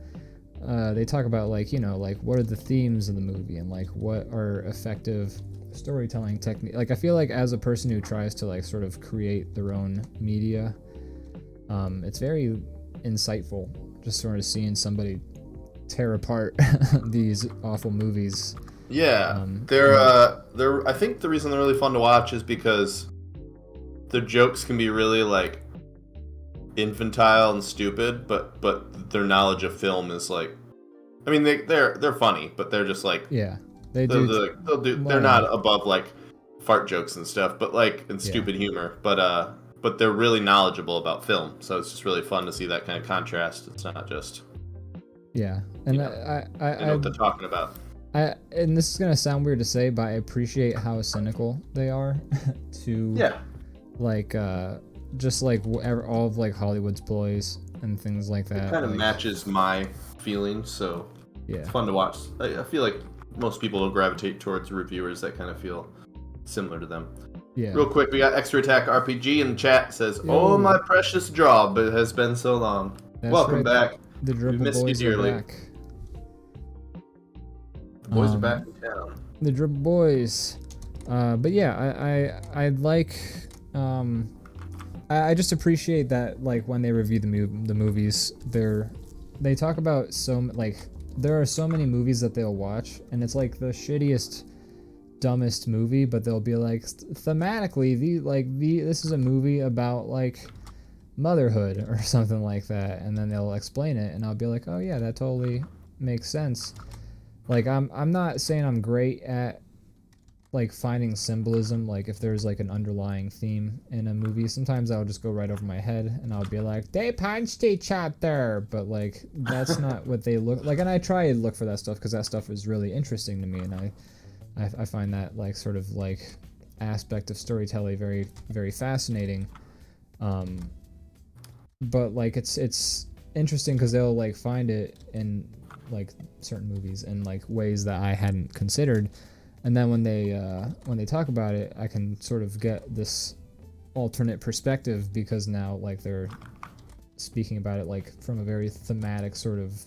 They talk about like like what are the themes of the movie and like what are effective storytelling technique. Like I feel like as a person who tries to like sort of create their own media, it's very insightful just sort of seeing somebody tear apart these awful movies. Yeah, I think the reason they're really fun to watch is because the jokes can be really like infantile and stupid, but their knowledge of film is like, I mean they're funny, but they're just like they're not above like fart jokes and stuff, but like and stupid humor, but they're really knowledgeable about film, so it's just really fun to see that kind of contrast. It's not just and I know what they're talking about. And this is gonna sound weird to say, but I appreciate how cynical they are to like just like all of like Hollywood's ploys and things like that. It kind of like, matches my feelings, so it's fun to watch. I feel like most people will gravitate towards reviewers that kind of feel similar to them. Yeah. Real quick, we got Extra Attack RPG in the chat. Says, "Oh my precious Draw, it has been so long. Welcome back. The Dribble Boys are back. The boys are back in town. The Dribble Boys. But yeah, I like. I just appreciate that, like when they review the movies, they talk about there are so many movies that they'll watch, and it's like the shittiest, dumbest movie, but they'll be like thematically this is a movie about like motherhood or something like that, and then they'll explain it, and I'll be like, oh yeah, that totally makes sense. Like I'm not saying I'm great at like finding symbolism, like if there's like an underlying theme in a movie, sometimes I'll just go right over my head and I'll be like, they punched each other, but like that's not what they look like. And I try to look for that stuff because that stuff is really interesting to me, and I find that like sort of like aspect of storytelling very, very fascinating. But like it's interesting because they'll like find it in like certain movies in like ways that I hadn't considered. And then when they talk about it, I can sort of get this alternate perspective because now like they're speaking about it like from a very thematic sort of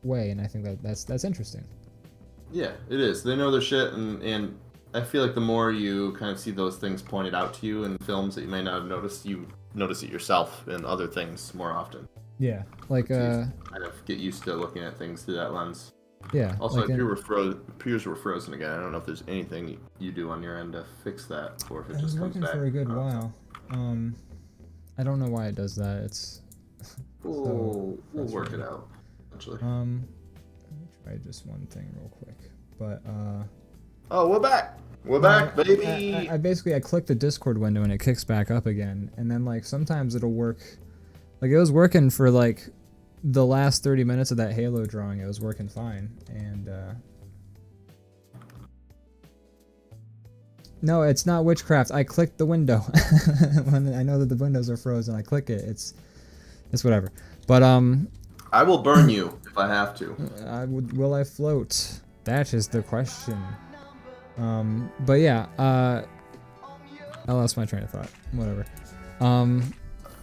way, and I think that's interesting. Yeah, it is. They know their shit, and I feel like the more you kind of see those things pointed out to you in films that you may not have noticed, you notice it yourself in other things more often. Yeah, like kind of get used to looking at things through that lens. Yeah. Also, like peers were frozen again. I don't know if there's anything you do on your end to fix that, or if it just comes back. I was looking for a good while. I don't know why it does that. It's. We'll work it out. Actually. Let me try just one thing real quick, but Oh, we're back. We're back, baby. I click the Discord window and it kicks back up again, and then like sometimes it'll work. Like it was working for like the last 30 minutes of that Halo drawing, it was working fine, and no, it's not witchcraft. I clicked the window when I know that the windows are frozen. I click it. It's whatever. But I will burn you if I have to. Will I float? That is the question. But yeah, I lost my train of thought. Whatever.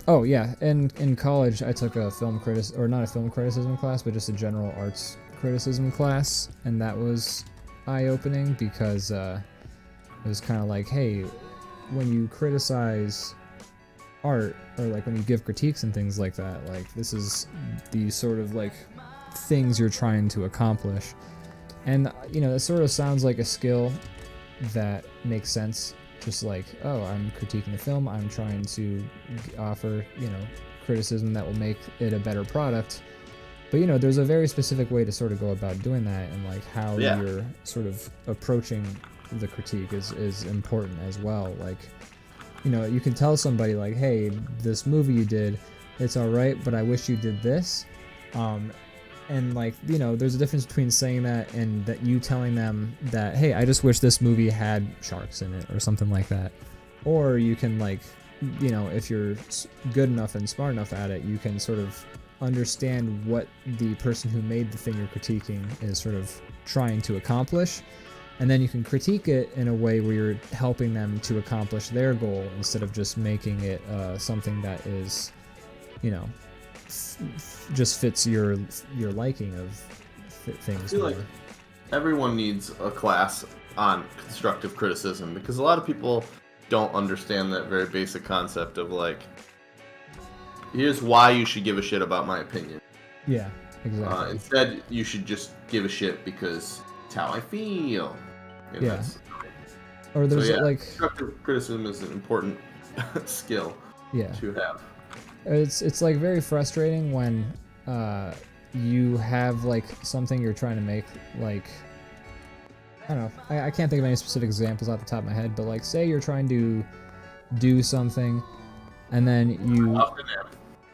Oh yeah, in college I took a not a film criticism class, but just a general arts criticism class, and that was eye-opening because it was kind of like, hey, when you criticize art, or like when you give critiques and things like that, like this is the sort of like things you're trying to accomplish. And you know, it sort of sounds like a skill that makes sense, just like, oh, I'm critiquing the film, I'm trying to offer, you know, criticism that will make it a better product. But you know, there's a very specific way to sort of go about doing that, and like how you're sort of approaching the critique is important as well. Like, you know, you can tell somebody like, hey, this movie you did, it's alright, but I wish you did this. And like, you know, there's a difference between saying that and that you telling them that, hey, I just wish this movie had sharks in it or something like that. Or you can, like, you know, if you're good enough and smart enough at it, you can sort of understand what the person who made the thing you're critiquing is sort of trying to accomplish. And then you can critique it in a way where you're helping them to accomplish their goal instead of just making it something that is, you know, just fits your liking of things. I feel like everyone needs a class on constructive criticism, because a lot of people don't understand that very basic concept of like, here's why you should give a shit about my opinion. Yeah, exactly. Instead, you should just give a shit because it's how I feel. And yeah. Or there's like constructive criticism is an important skill to have. It's like very frustrating when you have like something you're trying to make, like, I don't know, I can't think of any specific examples off the top of my head, but like, say you're trying to do something and then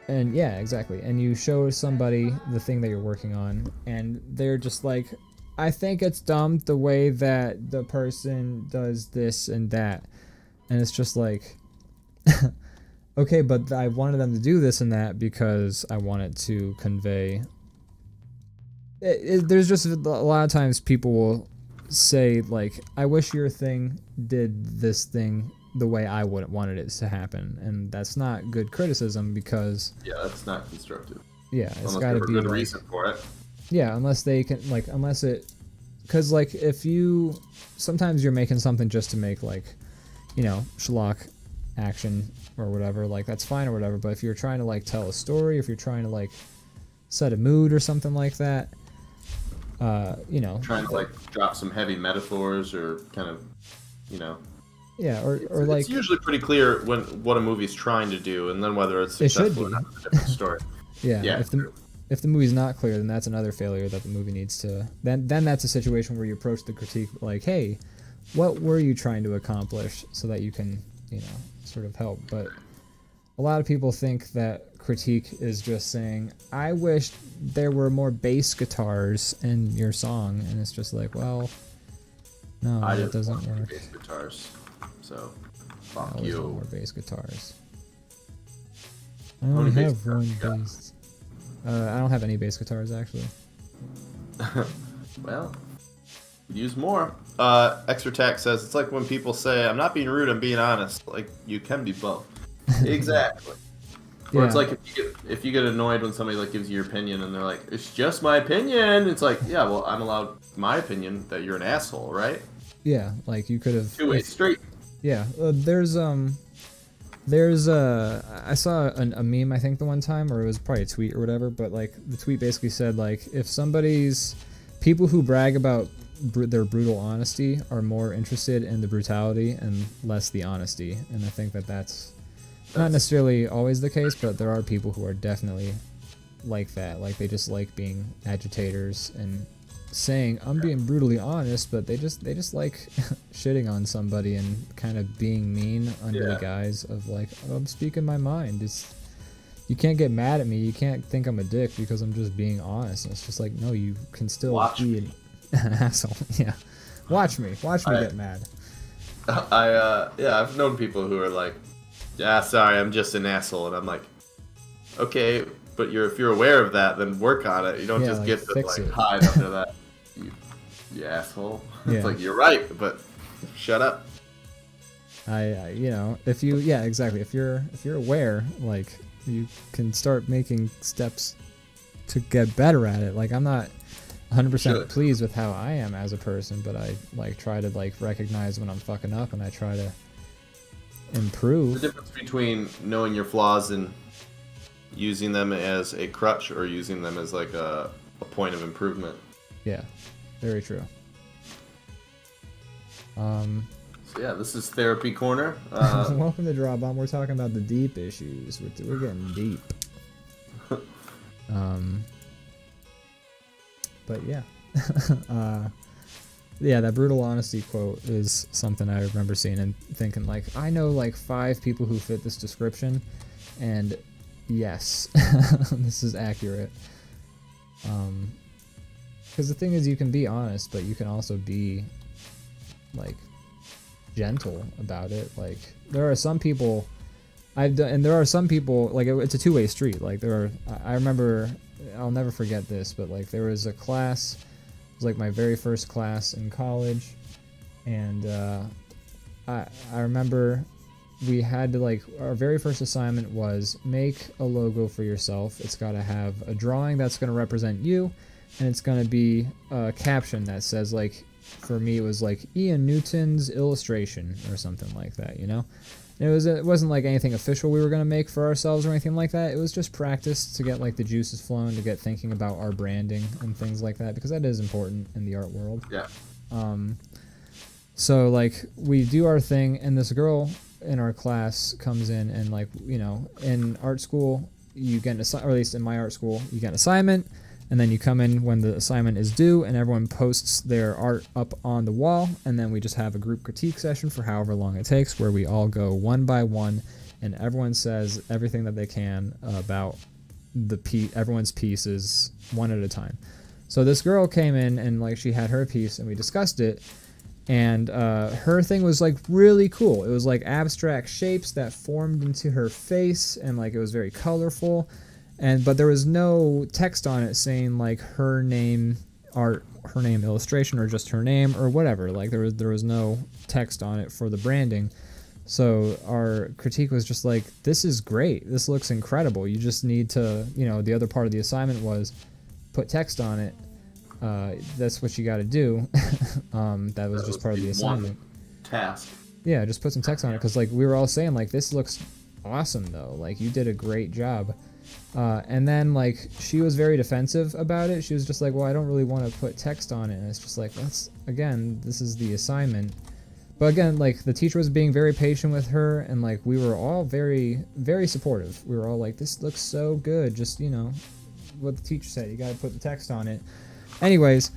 and yeah, exactly, and you show somebody the thing that you're working on and they're just like, I think it's dumb the way that the person does this and that, and it's just like okay, but I wanted them to do this and that because I wanted to convey. There's just a lot of times people will say, like, I wish your thing did this thing the way I would wanted it to happen, and that's not good criticism because. Yeah, that's not constructive. Yeah, it's got to be a good reason for it. Yeah, unless they can, like, unless it, because like if you, sometimes you're making something just to make, like, you know, schlock action or whatever, like that's fine or whatever, but if you're trying to like tell a story, if you're trying to like set a mood or something like that, you know, trying to like drop some heavy metaphors or kind of, you know, or like, it's usually pretty clear what a movie's trying to do, and then whether it's successful or not is a different story. yeah, if the movie's not clear, then that's another failure that the movie needs to, then that's a situation where you approach the critique like, hey, what were you trying to accomplish, so that you can, you know, sort of help. But a lot of people think that critique is just saying, I wish there were more bass guitars in your song, and it's just like, well, no, that doesn't work. Bass guitars, so fuck you. More bass guitars. I only have one bass. I don't have any bass guitars actually. Well, use more. Exertac says it's like when people say, I'm not being rude, I'm being honest. Like, you can be both. Exactly. Or it's like if you get annoyed when somebody like gives you your opinion and they're like, it's just my opinion. It's like, yeah, well, I'm allowed my opinion that you're an asshole, right? Yeah, like you could have 2-way street. Yeah, there's I saw a meme, I think, the one time, or it was probably a tweet or whatever, but like the tweet basically said, like, if people who brag about their brutal honesty are more interested in the brutality and less the honesty, and I think that's not necessarily always the case, but there are people who are definitely like that, like they just like being agitators and saying, I'm being brutally honest, but they just like shitting on somebody and kind of being mean under the guise of like, oh, I'm speaking my mind. You can't get mad at me, you can't think I'm a dick because I'm just being honest. And it's just like, no, you can still be an asshole. Yeah, watch me get mad. I've known people who are like, yeah, sorry, I'm just an asshole, and I'm like, okay, but if you're aware of that, then work on it. You don't just get to like hide under that, you asshole. It's like, you're right, but shut up. You know, if you're aware, like, you can start making steps to get better at it. Like, I'm not 100% pleased with how I am as a person, but I like try to like recognize when I'm fucking up, and I try to improve. The difference between knowing your flaws and using them as a crutch or using them as like a point of improvement. Yeah, very true. So yeah, this is Therapy Corner. Welcome to DrawBomb. We're talking about the deep issues. We're getting deep. But yeah. Yeah, that brutal honesty quote is something I remember seeing and thinking, like, I know like 5 people who fit this description, and yes, this is accurate. Because the thing is, you can be honest, but you can also be like gentle about it. Like, there are some people I've done, and there are some people, like, it's a two-way street. Like, I remember, I'll never forget this, but like there was a class, it was like my very first class in college, and I remember we had to, like, our very first assignment was make a logo for yourself. It's got to have a drawing that's going to represent you, and it's going to be a caption that says, like, for me it was like Ian Newton's illustration or something like that, you know? And it wasn't like anything official we were going to make for ourselves or anything like that. It was just practice to get like the juices flowing, to get thinking about our branding and things like that, because that is important in the art world. Yeah. So like we do our thing, and this girl in our class comes in, and like, you know, in art school you get or at least in my art school, you get an assignment, and then you come in when the assignment is due, and everyone posts their art up on the wall, and then we just have a group critique session for however long it takes, where we all go one by one, and everyone says everything that they can about everyone's pieces one at a time. So this girl came in, and like she had her piece, and we discussed it, and her thing was like really cool. It was like abstract shapes that formed into her face, and like it was very colorful. But there was no text on it saying like her name illustration, or just her name or whatever. Like there was no text on it for the branding. So our critique was just like, this is great. This looks incredible. You just need to, you know, the other part of the assignment was put text on it. That's what you got to do. That was just part of the assignment. Task. Yeah, just put some text on it, because like we were all saying like, this looks awesome though. Like, you did a great job. And then like she was very defensive about it. She was just like, well, I don't really want to put text on it. And it's just like, this is the assignment. But again, like the teacher was being very patient with her, and like we were all very, very supportive. We were all like, this looks so good. Just, you know, what the teacher said, you got to put the text on it. Anyways,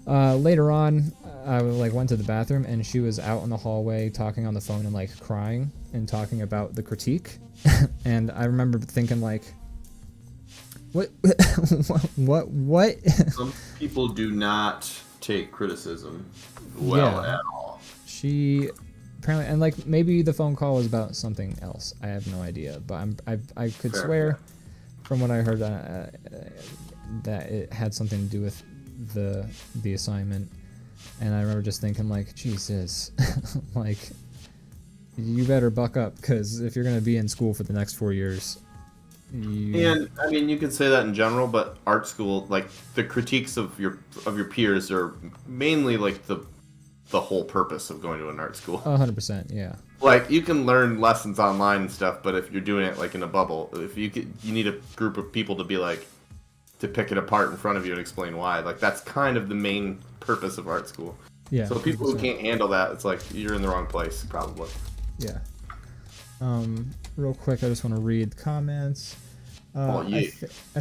later on, I like went to the bathroom, and she was out in the hallway talking on the phone and like crying and talking about the critique. And I remember thinking like, what? Some people do not take criticism well at all. She apparently, and like maybe the phone call was about something else. I have no idea, but I could swear from what I heard that it had something to do with the assignment. And I remember just thinking like, Jesus, like, you better buck up, because if you're gonna be in school for the next 4 years. And I mean, you could say that in general, but art school, like the critiques of your peers are mainly like the whole purpose of going to an art school. 100%, yeah. Like, you can learn lessons online and stuff, but if you're doing it like in a bubble, you need a group of people to be like, to pick it apart in front of you and explain why. Like, that's kind of the main purpose of art school. Yeah. So people 100%. Who can't handle that, it's like you're in the wrong place, probably. Yeah. Real quick, I just want to read the comments. I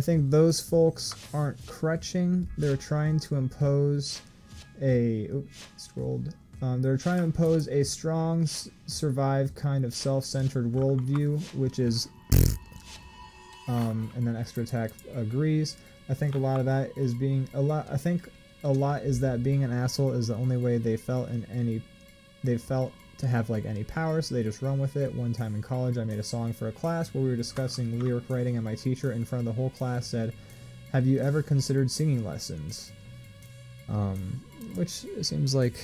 think those folks aren't crutching. They're trying to impose they're trying to impose a strong, survive kind of self-centered worldview, which is, and then Extra Attack agrees. I think a lot of that is being that being an asshole is the only way they felt to have like any power, so they just run with it. One time in college, I made a song for a class where we were discussing lyric writing, and my teacher in front of the whole class said, "Have you ever considered singing lessons?" Which seems like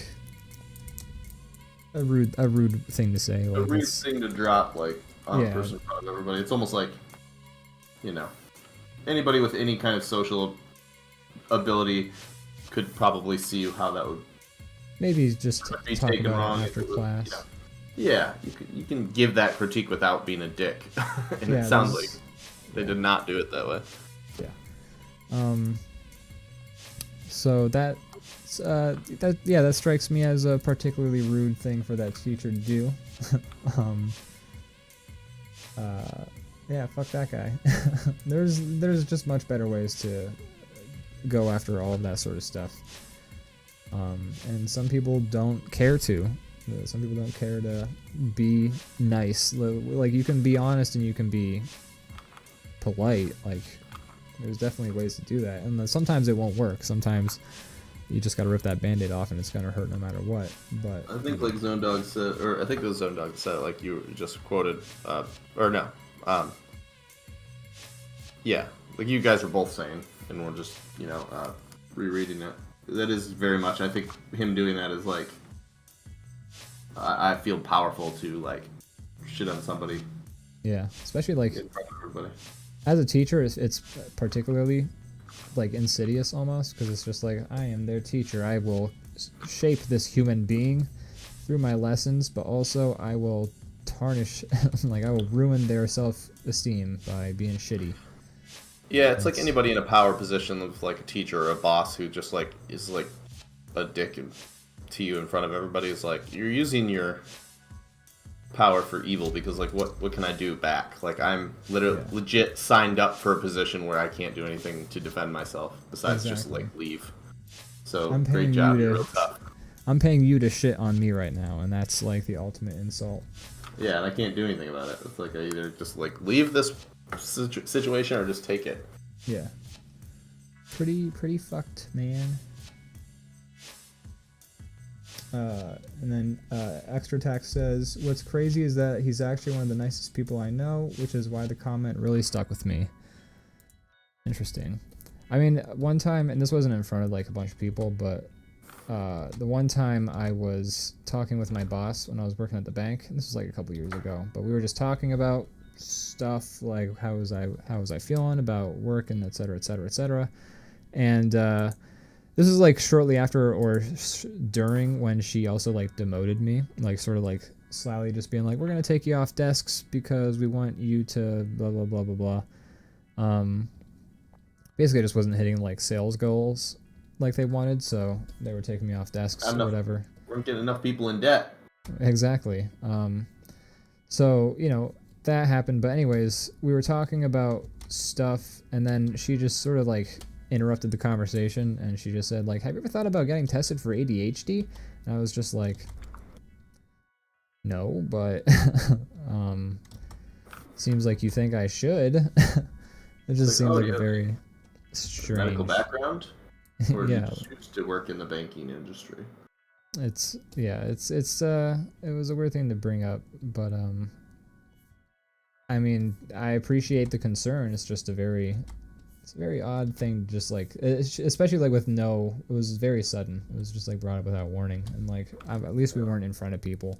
a rude thing to say. Like, a rude thing to drop, like, on a person in front of everybody. It's almost like you know, anybody with any kind of social ability could probably see how that would maybe just talk about it after class. Yeah, you can give that critique without being a dick, and it sounds like they did not do it that way. Yeah. So that strikes me as a particularly rude thing for that teacher to do. Yeah, fuck that guy. There's just much better ways to go after all of that sort of stuff. And some people don't care to. Some people don't care to be nice. Like, you can be honest and you can be polite. Like, there's definitely ways to do that. And sometimes it won't work. Sometimes you just gotta rip that band-aid off and it's gonna hurt no matter what. But I think like Zone Dog said, or I think it was Zone Dog said, like you just quoted, or no. Yeah, like you guys were both saying, and we're just, rereading it. That is very much, I think him doing that is like, I feel powerful to like shit on somebody. Yeah, especially like in front of everybody. As a teacher, it's particularly like insidious almost, because it's just like, I am their teacher. I will shape this human being through my lessons, but also I will tarnish, like I will ruin their self-esteem by being shitty. Yeah, it's like anybody in a power position of like a teacher or a boss who just like is like a dick to you in front of everybody. Is like, you're using your power for evil, because like what can I do back? Like, I'm literally legit signed up for a position where I can't do anything to defend myself besides just like leave. So great job, you're real tough. I'm paying you to shit on me right now, and that's like the ultimate insult. Yeah, and I can't do anything about it. It's like I either just like leave this situation or just take it. Yeah. Pretty fucked, man. And then Extra Tax says, what's crazy is that he's actually one of the nicest people I know, which is why the comment really stuck with me. Interesting. I mean, one time, and this wasn't in front of like a bunch of people, but the one time I was talking with my boss when I was working at the bank, and this was like a couple years ago, but we were just talking about stuff like how was I feeling about work and et cetera, et cetera, et cetera. And this is like shortly after or during when she also like demoted me, like sort of like slyly just being like, we're gonna take you off desks because we want you to blah blah blah blah blah. Basically I just wasn't hitting like sales goals like they wanted, so they were taking me off desks or whatever. Weren't getting enough people in debt. Exactly. So that happened, but anyways, we were talking about stuff, and then she just sort of like interrupted the conversation, and she just said like, have you ever thought about getting tested for ADHD? And I was just like, no, but seems like you think I should. It just seems like a very strange medical background, or yeah, you just choose to work in the banking industry. It was a weird thing to bring up, but I mean, I appreciate the concern. It's just a very odd thing, just like, especially like with it was very sudden. It was just like brought up without warning, and like at least we weren't in front of people.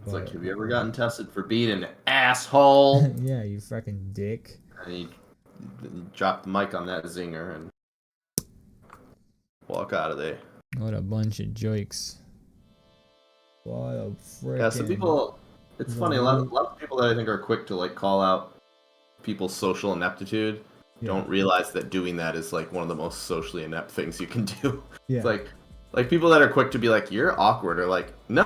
It's like, have you ever gotten tested for being an asshole? Yeah, you fucking dick. And you drop the mic on that zinger and walk out of there. What a bunch of jokes. What a freaking... Yeah, some people... It's funny, a lot of people that I think are quick to like call out people's social ineptitude don't realize that doing that is like one of the most socially inept things you can do. Yeah. It's like people that are quick to be like, you're awkward, or like, no,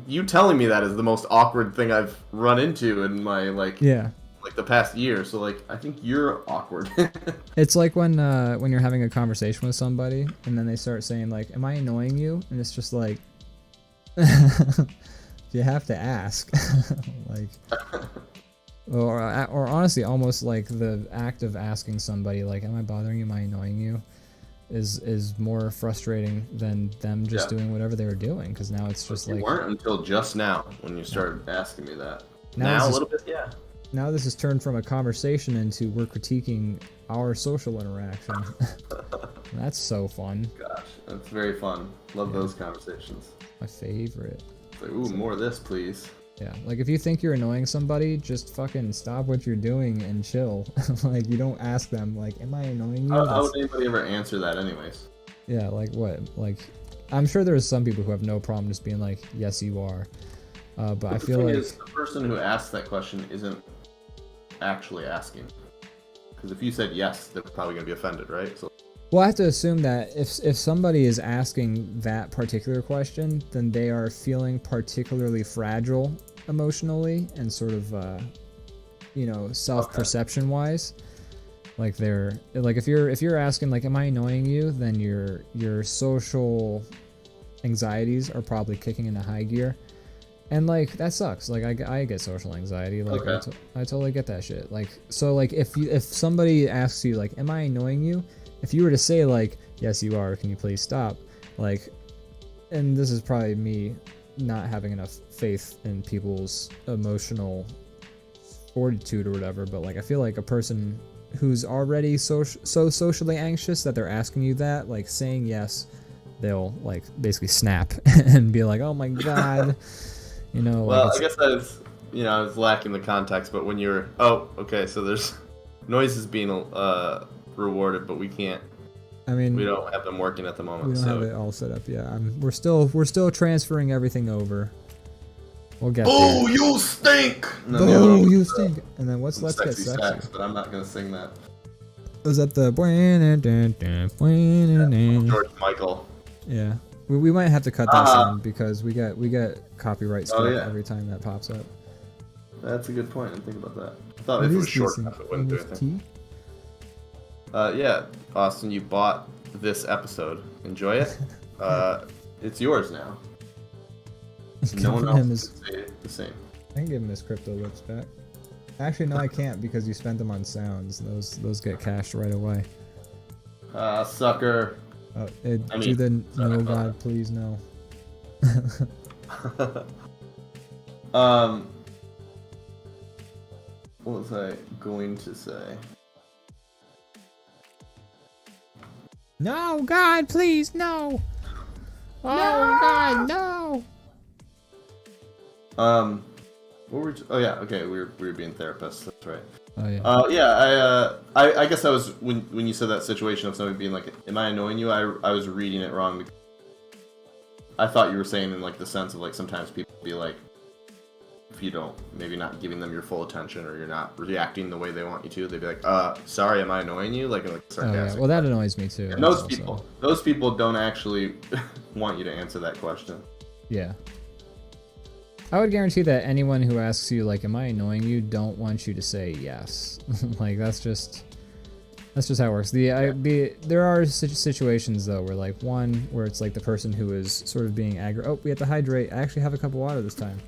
you telling me that is the most awkward thing I've run into in my like the past year. So like, I think you're awkward. It's like when you're having a conversation with somebody and then they start saying like, am I annoying you? And it's just like, you have to ask. Like, or honestly, almost like the act of asking somebody like, am I bothering you? Am I annoying you? Is more frustrating than them just doing whatever they were doing, because now it's just like... You weren't until just now when you started asking me that. Now a little bit, yeah. Now this has turned from a conversation into we're critiquing our social interaction. That's so fun. Gosh, that's very fun. Love those conversations. My favorite. It's like, ooh, more of this, please. Yeah, like if you think you're annoying somebody, just fucking stop what you're doing and chill. Like you don't ask them like, "Am I annoying you?" How would anybody ever answer that, anyways? Yeah, like what? Like, I'm sure there's some people who have no problem just being like, "Yes, you are." But I feel like the person who asked that question isn't actually asking. Because if you said yes, they're probably gonna be offended, right? So. Well, I have to assume that if somebody is asking that particular question, then they are feeling particularly fragile emotionally and sort of, self-perception wise. Like they're like if you're asking like, "Am I annoying you?" then your social anxieties are probably kicking into high gear, and like that sucks. Like I get social anxiety. Like okay. I totally get that shit. Like so like if somebody asks you like, "Am I annoying you?" If you were to say like, "Yes, you are. Can you please stop?" Like, and this is probably me not having enough faith in people's emotional fortitude or whatever, but like I feel like a person who's already so socially anxious that they're asking you that, like saying yes, they'll like basically snap and be like, "Oh my god," you know. Well, like I guess I was lacking the context, but when you're so there's noises being rewarded, but we can't. I mean, we don't have them working at the moment. We don't have it all set up yet. We're still transferring everything over. We'll get there. Boo, you stink! Boo, you stink! And then what's Let's Get Sexy? Sax, but I'm not gonna sing that. Was that the George Michael? Yeah, we might have to cut that sound because we get copyright stuff every time that pops up. That's a good point. I didn't think about that. I thought if it was short enough, it wouldn't do anything. Yeah, Austin, you bought this episode. Enjoy it. It's yours now. No one else can say the same. I can give him his crypto lips back. Actually, no, I can't because you spent them on sounds. Those get cashed right away. Sucker. Do the no God, please no. What was I going to say? No, God, please, no. Oh, no! God, no. What were? Oh yeah, okay. We were being therapists. That's right. Oh yeah. I guess I was when you said that situation of somebody being like, "Am I annoying you?" I was reading it wrong. I thought you were saying in like the sense of like sometimes people be like, if you don't maybe not giving them your full attention or you're not reacting the way they want you to, they'd be like, "Sorry, am I annoying you?" Like sarcastic. Oh, yeah. Well, that annoys me too. And those people don't actually want you to answer that question. Yeah. I would guarantee that anyone who asks you like, "Am I annoying you?" don't want you to say yes. Like that's just how it works. There are situations though where like where it's like the person who is sort of being aggro. Oh, we have to hydrate. I actually have a cup of water this time.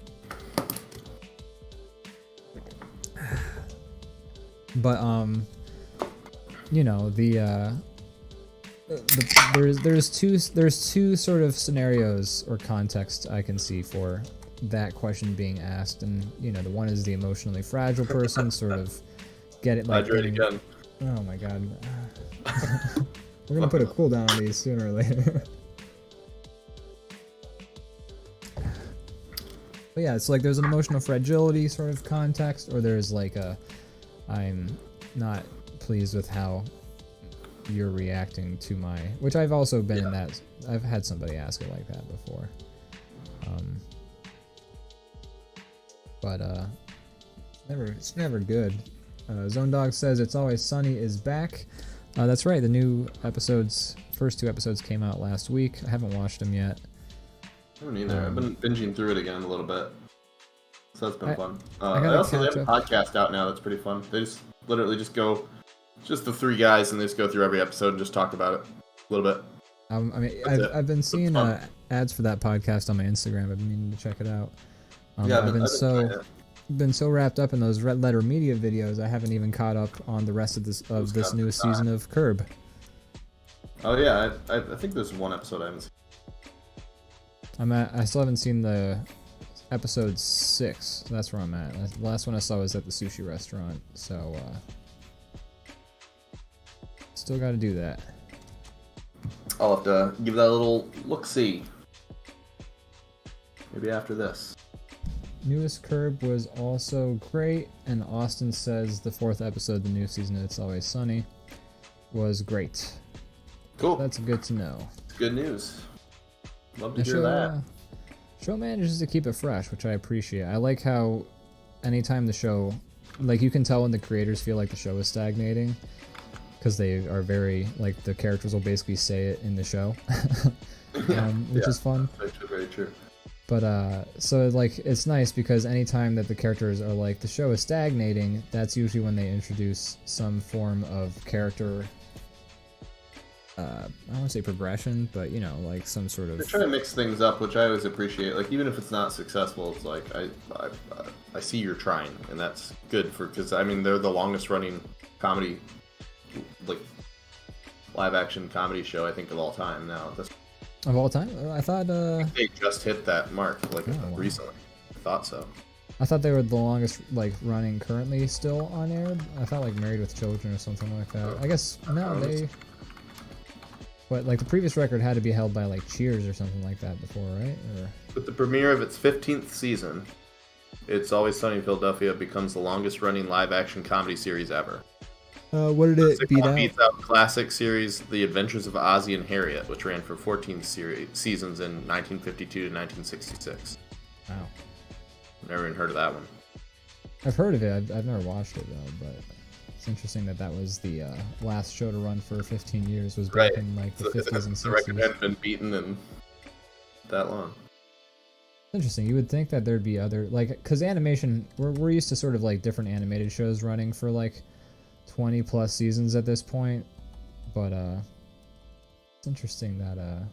But there's two sort of scenarios or contexts I can see for that question being asked, and the one is the emotionally fragile person sort of get it like again. Oh my god. We're gonna put a cooldown on these sooner or later. But yeah, it's like there's an emotional fragility sort of context, or there's like I'm not pleased with how you're reacting to my, which I've also been in that. I've had somebody ask it like that before. But it's never good. Zone Dog says It's Always Sunny is back. That's right. The new first two episodes came out last week. I haven't watched them yet. I don't either. I've been binging through it again a little bit, so that's been fun. They have a podcast out now that's pretty fun. They just literally go, just the three guys, and they just go through every episode and just talk about it a little bit. I've been seeing ads for that podcast on my Instagram. I've been meaning to check it out. I've been so wrapped up in those Red Letter Media videos, I haven't even caught up on the rest of this newest season of Curb. Oh yeah, I think there's one episode I haven't seen. I still haven't seen the episode 6. That's where I'm at. The last one I saw was at the sushi restaurant, so still got to do that. I'll have to give that a little look-see. Maybe after this. newest Curb was also great, and Austin says the 4th episode of the new season of It's Always Sunny was great. Cool. That's good to know. It's good news. Love to hear that. Show manages to keep it fresh, which I appreciate. I like how anytime the show, like you can tell when the creators feel like the show is stagnating, because they are very, like the characters will basically say it in the show, which is fun. Very true, very true. But so like it's nice because anytime that the characters are like the show is stagnating, that's usually when they introduce some form of character. I don't want to say progression, but you know, like some sort of. They try to mix things up, which I always appreciate. Like even if it's not successful, it's like I see you're trying, and that's good because I mean they're the longest running comedy, like live action comedy show I think of all time now. Of all time? I thought they just hit that mark recently. I thought so. I thought they were the longest like running currently still on air. I thought like Married with Children or something like that. I guess no, they. But like the previous record had to be held by like Cheers or something like that before, right? Or... With the premiere of its 15th season, It's Always Sunny in Philadelphia becomes the longest running live action comedy series ever. What did it beat out? Beats out classic series The Adventures of Ozzie and Harriet, which ran for 14 seasons in 1952 to 1966. Wow. Never even heard of that one. I've heard of it. I've never watched it though, but it's interesting that that was the last show to run for 15 years. Was back in like the 50s and 60s. The record hadn't been beaten in that long. Interesting. You would think that there'd be other because animation. We're used to sort of like different animated shows running for like 20 plus seasons at this point, but it's interesting that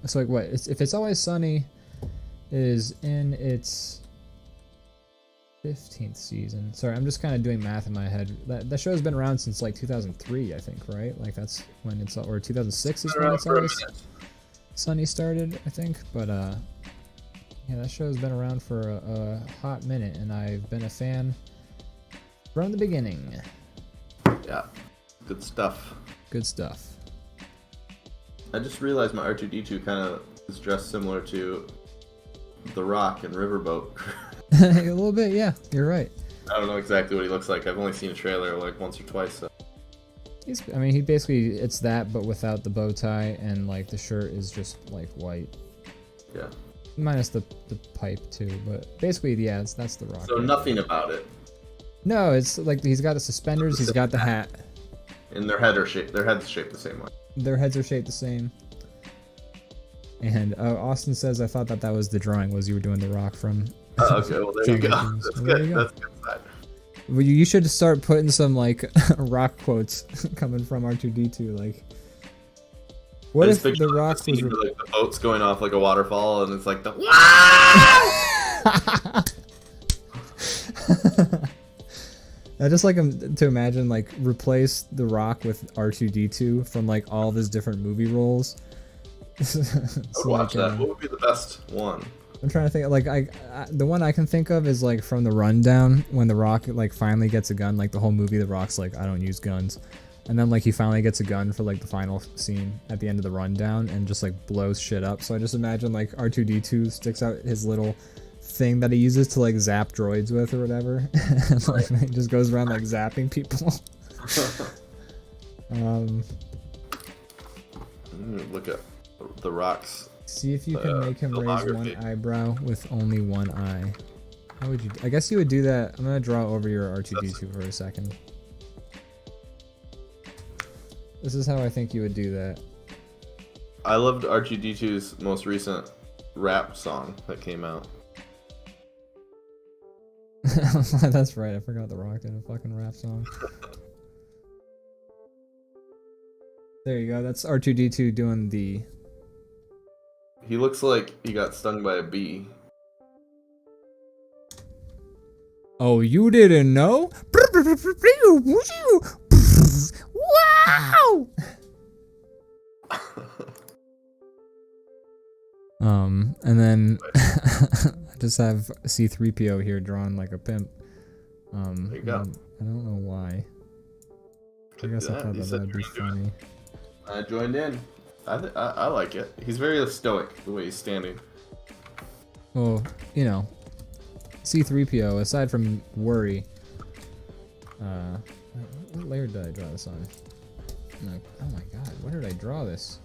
it's like what if It's Always Sunny is in its 15th season. Sorry, I'm just kind of doing math in my head. That show's been around since like 2003, I think, right? Like that's when it's or 2006 is when It's Always Sunny started, I think. But yeah, that show's been around for a hot minute, and I've been a fan from the beginning. Yeah, good stuff. Good stuff. I just realized my R2-D2 kind of is dressed similar to The Rock in Riverboat. A little bit, yeah. You're right. I don't know exactly what he looks like. I've only seen a trailer like once or twice. So. He basically it's that, but without the bow tie, and like the shirt is just like white. Yeah. Minus the pipe too, but basically, yeah, that's The Rock. So nothing about it. No, it's like he's got the suspenders, he's got the hat. And their heads shaped the same way. Their heads are shaped the same. And Austin says, I thought that was the drawing, was you were doing The Rock from... okay, well there you go. That's good. That's good side. Well, you should start putting some like Rock quotes coming from R2-D2. Like, what if The Rock was like the boat's going off like a waterfall, and it's like the I just like him to imagine like replace The Rock with R2-D2 from like all of his different movie roles. I'd watch that. What would be the best one? I'm trying to think. Like the one I can think of is like from The Rundown when The Rock like finally gets a gun. Like the whole movie, The Rock's like, I don't use guns, and then like he finally gets a gun for like the final scene at the end of The Rundown and just like blows shit up. So I just imagine like R2-D2 sticks out his little thing that he uses to like zap droids with or whatever, and like he just goes around like zapping people. Look at The Rock's. See if you can make him raise one eyebrow with only one eye. How would you? I guess you would do that. I'm gonna draw over your R2-D2 for a second. This is how I think you would do that. I loved R2-D2's most recent rap song that came out. That's right. I forgot The Rock did a fucking rap song. There you go. That's R2-D2 doing the... He looks like he got stung by a bee. Oh, you didn't know? Wow! And then I just have C-3PO here drawn like a pimp. There you go. I don't know why. I guess I thought that would be funny. I joined in. I like it. He's very stoic the way he's standing. Well, you know, C-3PO, aside from worry. What layer did I draw this on? No, oh my god, where did I draw this?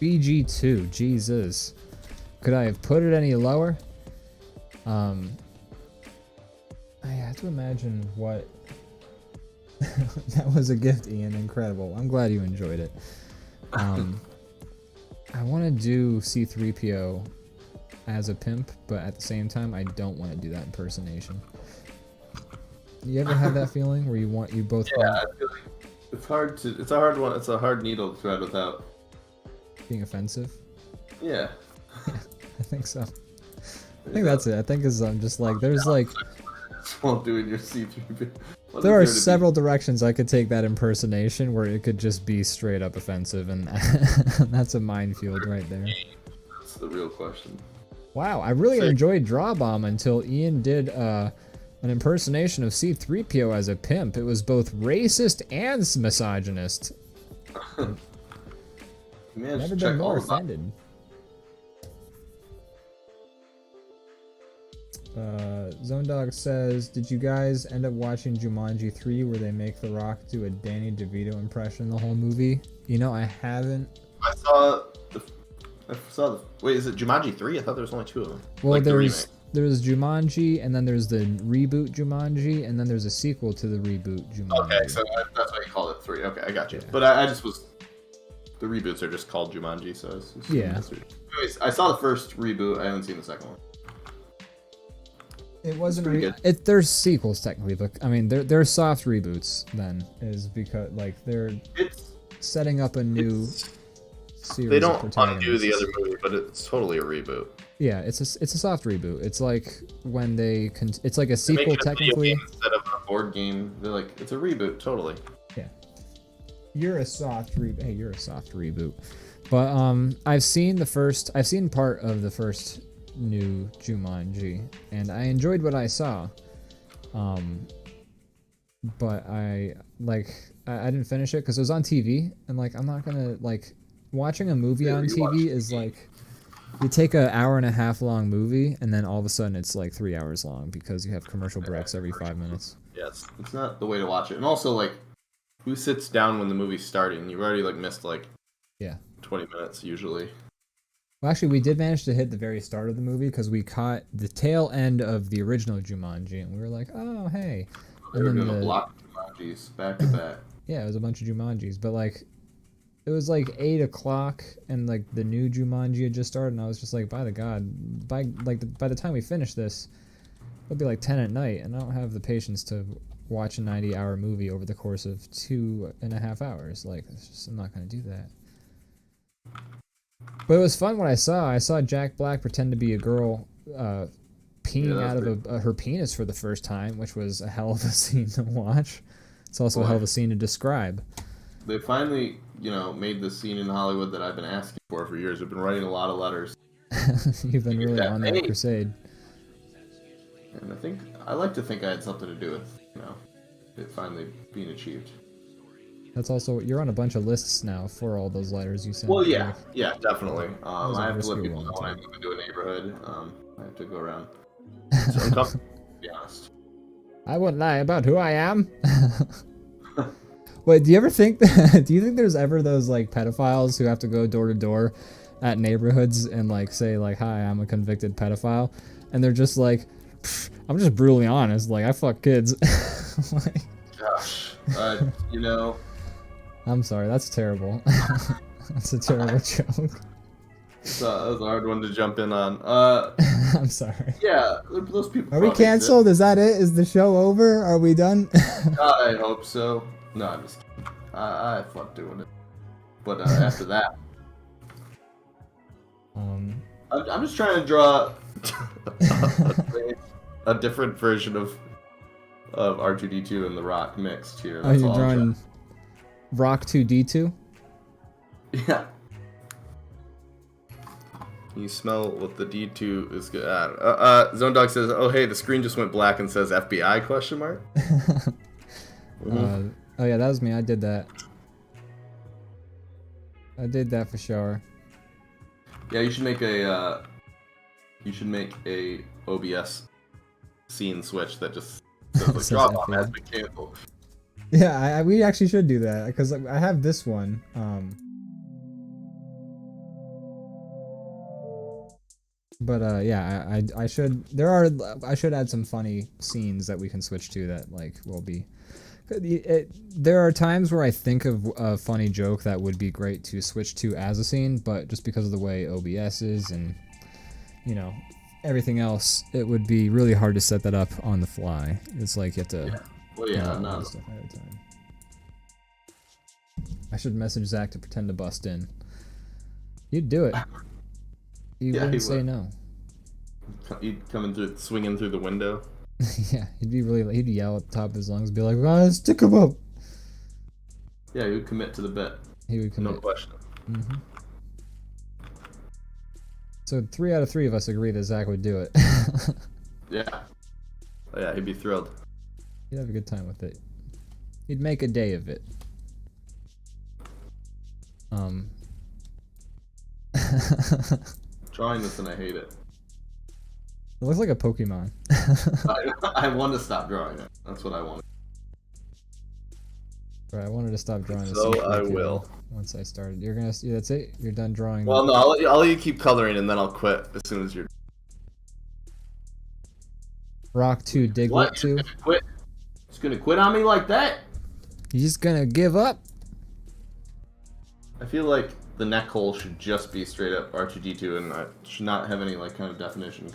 BG2, Jesus. Could I have put it any lower? I have to imagine what... That was a gift, Ian. Incredible. I'm glad you enjoyed it. I want to do C-3PO as a pimp, but at the same time, I don't want to do that impersonation. You ever have that feeling where you both yeah, I feel like it's hard to... It's a hard one. It's a hard needle to thread without... being offensive? Yeah. Yeah, I think so. I think that's it. I think is just like there's like won't do in your C3PO. There are several directions I could take that impersonation where it could just be straight up offensive, and that's a minefield right there. That's the real question. Wow, I really enjoyed DrawBomb until Ian did an impersonation of C3PO as a pimp. It was both racist and misogynist. Never been more offended. Zone Dog says, did you guys end up watching Jumanji 3 where they make The Rock do a Danny DeVito impression the whole movie? You know, I haven't. I saw the wait, is it Jumanji 3? I thought there was only 2 of them. Well, like there's Jumanji, and then there's the reboot Jumanji, and then there's a sequel to the reboot Jumanji. Okay, so that's why you call it 3. Okay, I got you. Yeah. But I just was... The reboots are just called Jumanji, so it's yeah. Anyways, I saw the first reboot. I haven't seen the second one. It wasn't. There's sequels technically, but I mean, they're soft reboots. Then is because like they're setting up a new series. They don't undo the other movie, but it's totally a reboot. Yeah, it's a soft reboot. It's like when they it's like a sequel technically. Instead of a board game, they're like it's a reboot totally. Yeah. You're a soft reboot. Hey, you're a soft reboot. But I've seen part of the first new Jumanji, and I enjoyed what I saw. But I didn't finish it because it was on TV, and like I'm not gonna watching a movie on TV is like you take an hour and a half long movie, and then all of a sudden it's like 3 hours long because you have commercial breaks every 5 minutes. Yes, it's not the way to watch it, and also like. Who sits down when the movie's starting? You've already missed 20 minutes usually. Well, actually, we did manage to hit the very start of the movie because we caught the tail end of the original Jumanji, and we were like, "Oh, hey!" They were doing a block of Jumanjis back to back. Yeah, it was a bunch of Jumanjis, but it was 8 o'clock, and the new Jumanji had just started, and I was just like, by the god, by the time we finish this, it'll be 10 at night, and I don't have the patience to watch a 90-hour movie over the course of 2.5 hours. It's just, I'm not gonna do that. But it was fun what I saw. I saw Jack Black pretend to be a girl peeing out of her penis for the first time, which was a hell of a scene to watch. It's also a hell of a scene to describe. They finally, made this scene in Hollywood that I've been asking for years. I've been writing a lot of letters. You've been really on that crusade. And I like to think I had something to do with, it finally being achieved. That's also, you're on a bunch of lists now for all those letters you sent. Well, yeah, definitely. I have to let people know when I move into a neighborhood. I have to go around. So I'm comfortable, to be honest. I wouldn't lie about who I am. Wait, do you think there's ever those pedophiles who have to go door to door at neighborhoods and say hi, I'm a convicted pedophile, and they're just I'm just brutally honest, I fuck kids. Gosh, I'm sorry, that's terrible. That's a terrible joke. That was a hard one to jump in on. I'm sorry. Yeah, those people. Are we canceled? Is that it? Is the show over? Are we done? I hope so. No, I'm just kidding. I have fun doing it. But after that, I'm just trying to draw a different version of R2D2 and The Rock mixed here. That's you're drawing Rock 2D2? Yeah. Can you smell what the D2 is good at? Zone Dog says, oh hey, the screen just went black and says FBI question mark? Oh yeah, that was me. I did that. I did that for sure. Yeah, you should make a You should make a OBS scene switch that just says like DrawBomb has been canceled. Yeah, we actually should do that because I have this one. But yeah, I should. I should add some funny scenes that we can switch to that like will be. There are times where I think of a funny joke that would be great to switch to as a scene, but just because of the way OBS is and everything else, it would be really hard to set that up on the fly. It's like you have to. Yeah. Well, yeah, no. Stuff ahead of time. I should message Zach to pretend to bust in. You'd do it. He wouldn't say no. He'd come through, swinging through the window. Yeah, he'd yell at the top of his lungs, be like, stick him up. Yeah, he would commit to the bet. He would commit. No question. Mm-hmm. So 3 out of 3 of us agree that Zach would do it. Yeah. Oh, yeah, he'd be thrilled. He'd have a good time with it. He'd make a day of it. Drawing this and I hate it. It looks like a Pokemon. I want to stop drawing it. That's what I want. Right, I wanted to stop drawing this. So I will. Once I started. You're gonna see, that's it? You're done drawing? Well, no, I'll let you keep coloring and then I'll quit as soon as you're... Rock 2, Diglett 2? Quit? Just gonna quit on me like that? You just gonna give up? I feel like the neck hole should just be straight up R2D2 and I should not have any like kind of definition.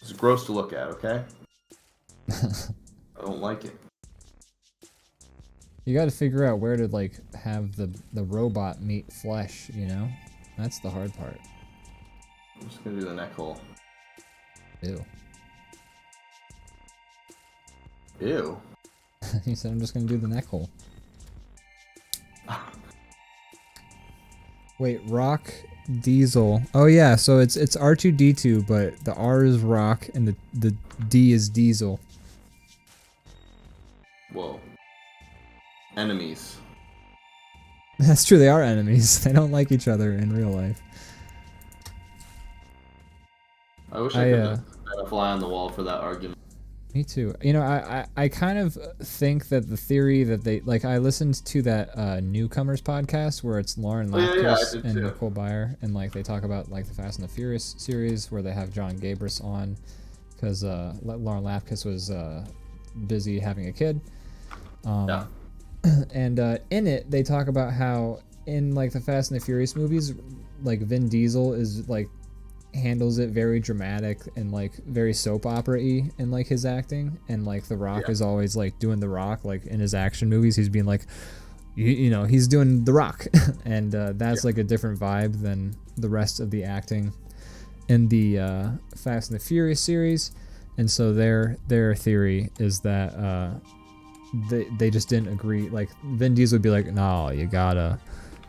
It's gross to look at, okay? I don't like it. You gotta figure out where to like have the robot meet flesh, That's the hard part. I'm just gonna do the neck hole. Ew. Ew. He said I'm just gonna do the neck hole. Wait, Rock Diesel. Oh yeah, so it's R2D2, but the R is Rock and the D is Diesel. Whoa. Enemies. That's true, they are enemies. They don't like each other in real life. I wish I could have a fly on the wall for that argument. Me too. I kind of think that the theory that they like. I listened to that Newcomers podcast where it's Lauren Lapkus and Nicole Byer, and like they talk about like the Fast and the Furious series where they have John Gabris on because Lauren Lapkus was busy having a kid. Yeah. And in it they talk about how in like the Fast and the Furious movies, like Vin Diesel is like handles it very dramatic and like very soap opera-y in like his acting, and like The Rock is always like doing The Rock, like in his action movies he's being like he's doing The Rock and that's like a different vibe than the rest of the acting in the Fast and the Furious series. And so their theory is that they just didn't agree. Like Vin Diesel would be like, no, you gotta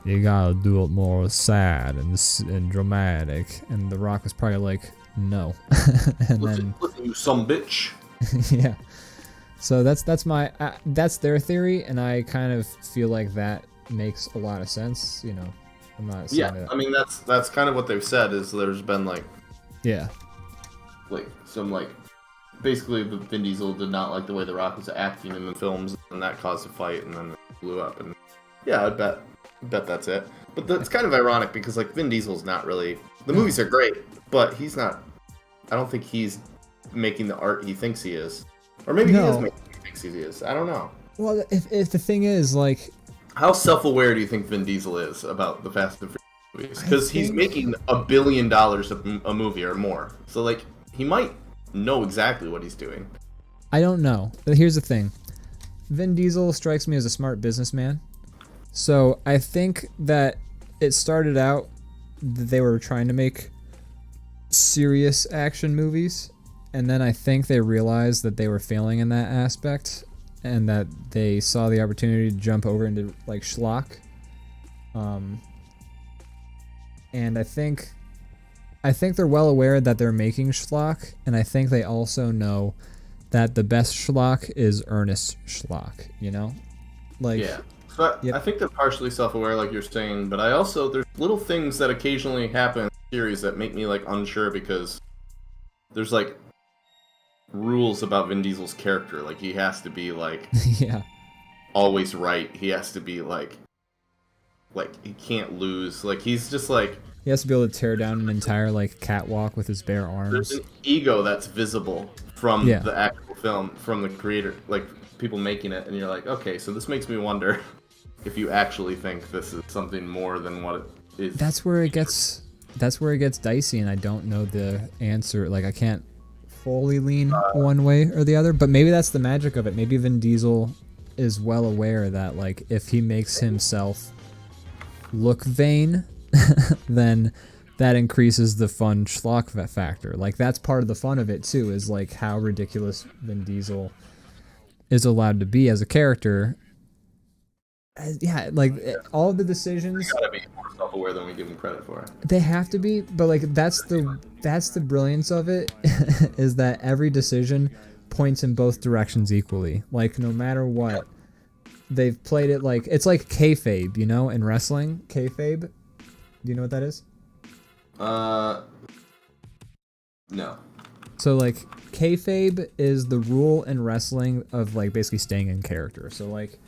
do it more sad and dramatic, and The Rock was probably like, no. And listen, you some bitch. Yeah. So that's my that's their theory, and I kind of feel like that makes a lot of sense. I'm not saying that. I mean that's kind of what they've said is there's been like some like basically Vin Diesel did not like the way The Rock was acting in the films, and that caused a fight, and then it blew up. And yeah, I bet that's it. But it's kind of ironic because like Vin Diesel's not really, the movies are great, but he's not. I don't think he's making the art he thinks he is, or maybe he is making what he thinks he is. I don't know. Well, if the thing is like, how self-aware do you think Vin Diesel is about the Fast and Furious movies? Because he's making $1 billion a movie or more, so like he might know exactly what he's doing. I don't know. But here's the thing. Vin Diesel strikes me as a smart businessman. So I think that it started out that they were trying to make serious action movies, and then I think they realized that they were failing in that aspect, and that they saw the opportunity to jump over into like schlock. And I think they're well aware that they're making schlock, and I think they also know that the best schlock is earnest schlock, Like, yeah. So I think they're partially self-aware, like you're saying, but there's little things that occasionally happen in the series that make me like unsure, because there's like rules about Vin Diesel's character. Like he has to be like yeah, always right. He has to be like he can't lose. Like he's just like he has to be able to tear down an entire like catwalk with his bare arms. There's an ego that's visible from the actual film, from the creator, like people making it, and you're like, okay, so this makes me wonder if you actually think this is something more than what it is. That's where it gets dicey, and I don't know the answer. Like I can't fully lean one way or the other, but maybe that's the magic of it. Maybe Vin Diesel is well aware that like if he makes himself look vain, then that increases the fun schlock factor. Like that's part of the fun of it too, is like how ridiculous Vin Diesel is allowed to be as a character. Yeah, like all of the decisions. They gotta be more self-aware than we give them credit for. They have to be, but like that's the brilliance of it, is that every decision points in both directions equally. Like no matter what, they've played it like it's like kayfabe, you know, in wrestling. Kayfabe, do you know what that is? No. So like kayfabe is the rule in wrestling of like basically staying in character. So like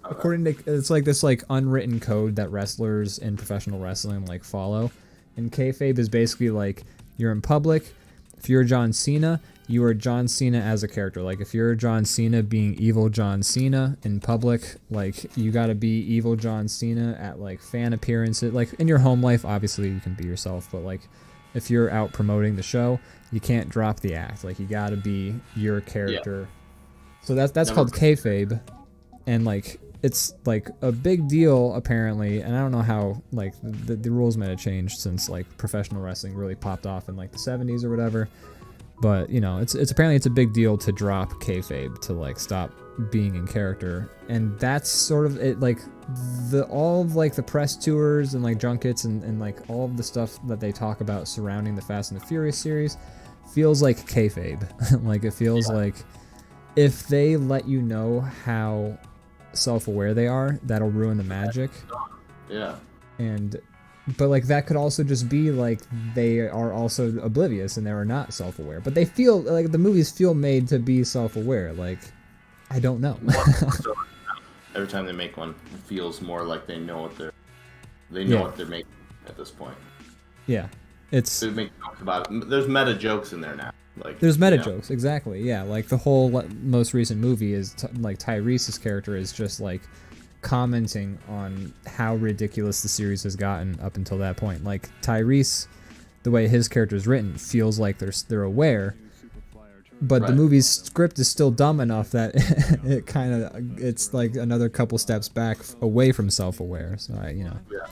according to it's like this like unwritten code that wrestlers in professional wrestling like follow. And kayfabe is basically like you're in public. If you're John Cena, you are John Cena as a character. Like if you're John Cena being evil John Cena in public, like you gotta be evil John Cena at like fan appearances. Like in your home life, obviously you can be yourself, but like if you're out promoting the show, you can't drop the act. Like you gotta be your character. Yeah. So that's called kayfabe, and like it's like a big deal apparently. And I don't know how like the rules might have changed since like professional wrestling really popped off in like the 70s or whatever. But you know, it's apparently it's a big deal to drop kayfabe, to like stop being in character, and that's sort of it. Like all of like the press tours and like junkets and like all of the stuff that they talk about surrounding the Fast and the Furious series feels like kayfabe. Like it feels like if they let you know how self-aware they are, that'll ruin the magic. Yeah. But like that could also just be like they are also oblivious and they are not self-aware. But they feel like the movies feel made to be self-aware. Like I don't know. Every time they make one, it feels more like they know what they're making at this point. Yeah, it's they make jokes about it. There's meta jokes in there now. Like there's meta jokes, exactly. Yeah, like the whole most recent movie is like Tyrese's character is just like commenting on how ridiculous the series has gotten up until that point. Like Tyrese, the way his character is written, feels like they're aware, but the movie's script is still dumb enough that it's like another couple steps back away from self-aware. So you know. Yeah.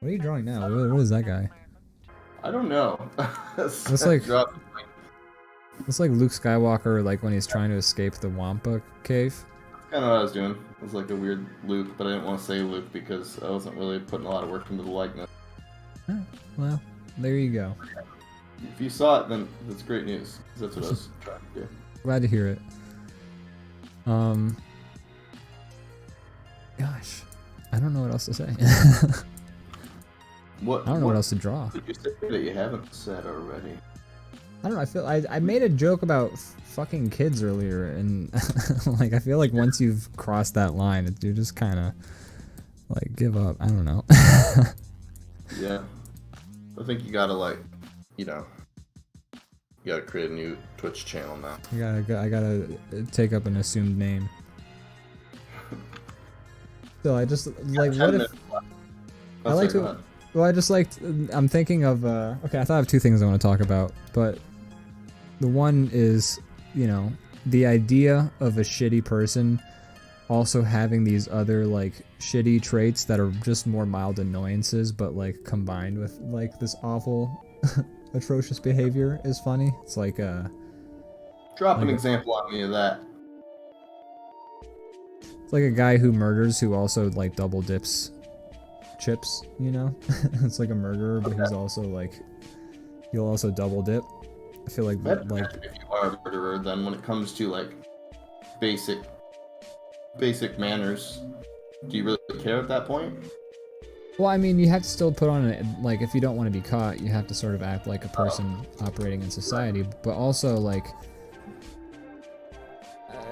What are you drawing now? What is that guy? I don't know. It's like Luke Skywalker, like when he's trying to escape the Wampa cave. Kind of what I was doing. It was like a weird Luke, but I didn't want to say Luke because I wasn't really putting a lot of work into the likeness. Oh, well, there you go. If you saw it, then that's great news. That's what I was trying to do. Glad to hear it. Gosh, I don't know what else to say. I don't know what else to draw. Did you say that you haven't said already? I don't know. I made a joke about fucking kids earlier, and like I feel like once you've crossed that line, you just kind of like give up. I don't know. Yeah, I think you gotta you gotta create a new Twitch channel now. I gotta take up an assumed name. So I just like what if I like to. Well, I'm thinking of, okay, I thought of two things I want to talk about, but the one is, you know, the idea of a shitty person also having these other, like, shitty traits that are just more mild annoyances, but, like, combined with, like, this awful, atrocious behavior is funny. It's like, Drop an example on me of that. It's like a guy who murders who also, like, double dips chips, you know? It's like a murderer, but he's also like he'll also double dip. I feel like if you are a murderer, then when it comes to like basic manners, do you really care at that point? Well, I mean, you have to still put on it, like, if you don't want to be caught, you have to sort of act like a person operating in society, but also, like,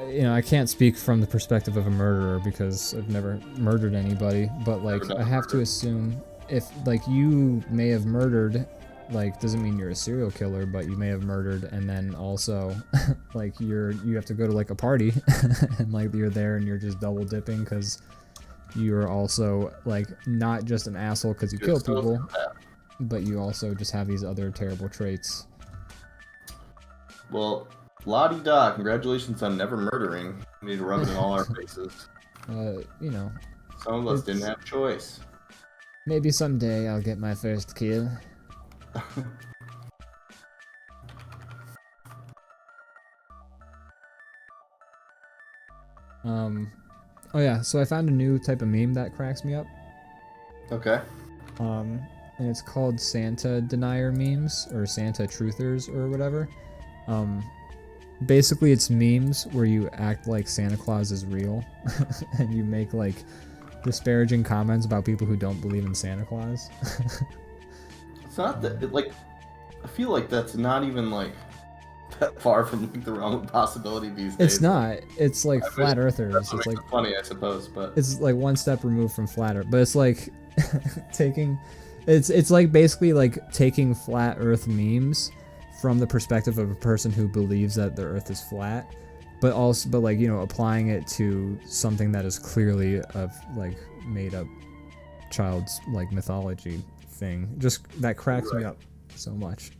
you know, I can't speak from the perspective of a murderer because I've never murdered anybody, but, like, I have to assume if, like, you may have murdered, like, doesn't mean you're a serial killer, but you may have murdered, and then also, like, you have to go to, like, a party, and, like, you're there and you're just double dipping because you're also, like, not just an asshole because you kill people, but you also just have these other terrible traits. Well, la-di-da, congratulations on never murdering. We need to rub it in all our faces. You know. Some of us didn't have choice. Maybe someday I'll get my first kill. Oh yeah, so I found a new type of meme that cracks me up. Okay. And it's called Santa denier memes, or Santa truthers, or whatever. Basically it's memes where you act like Santa Claus is real, and you make, like, disparaging comments about people who don't believe in Santa Claus. It's not that, like, I feel like that's not even, like, that far from, like, the realm of possibility these days. It's not. It's like flat earthers. It's like funny, I suppose, but it's like one step removed from flat earth. But it's like taking, it's like basically like taking flat earth memes from the perspective of a person who believes that the earth is flat, but like, you know, applying it to something that is clearly a, like, made up child's, like, mythology thing. Just that cracks me up so much.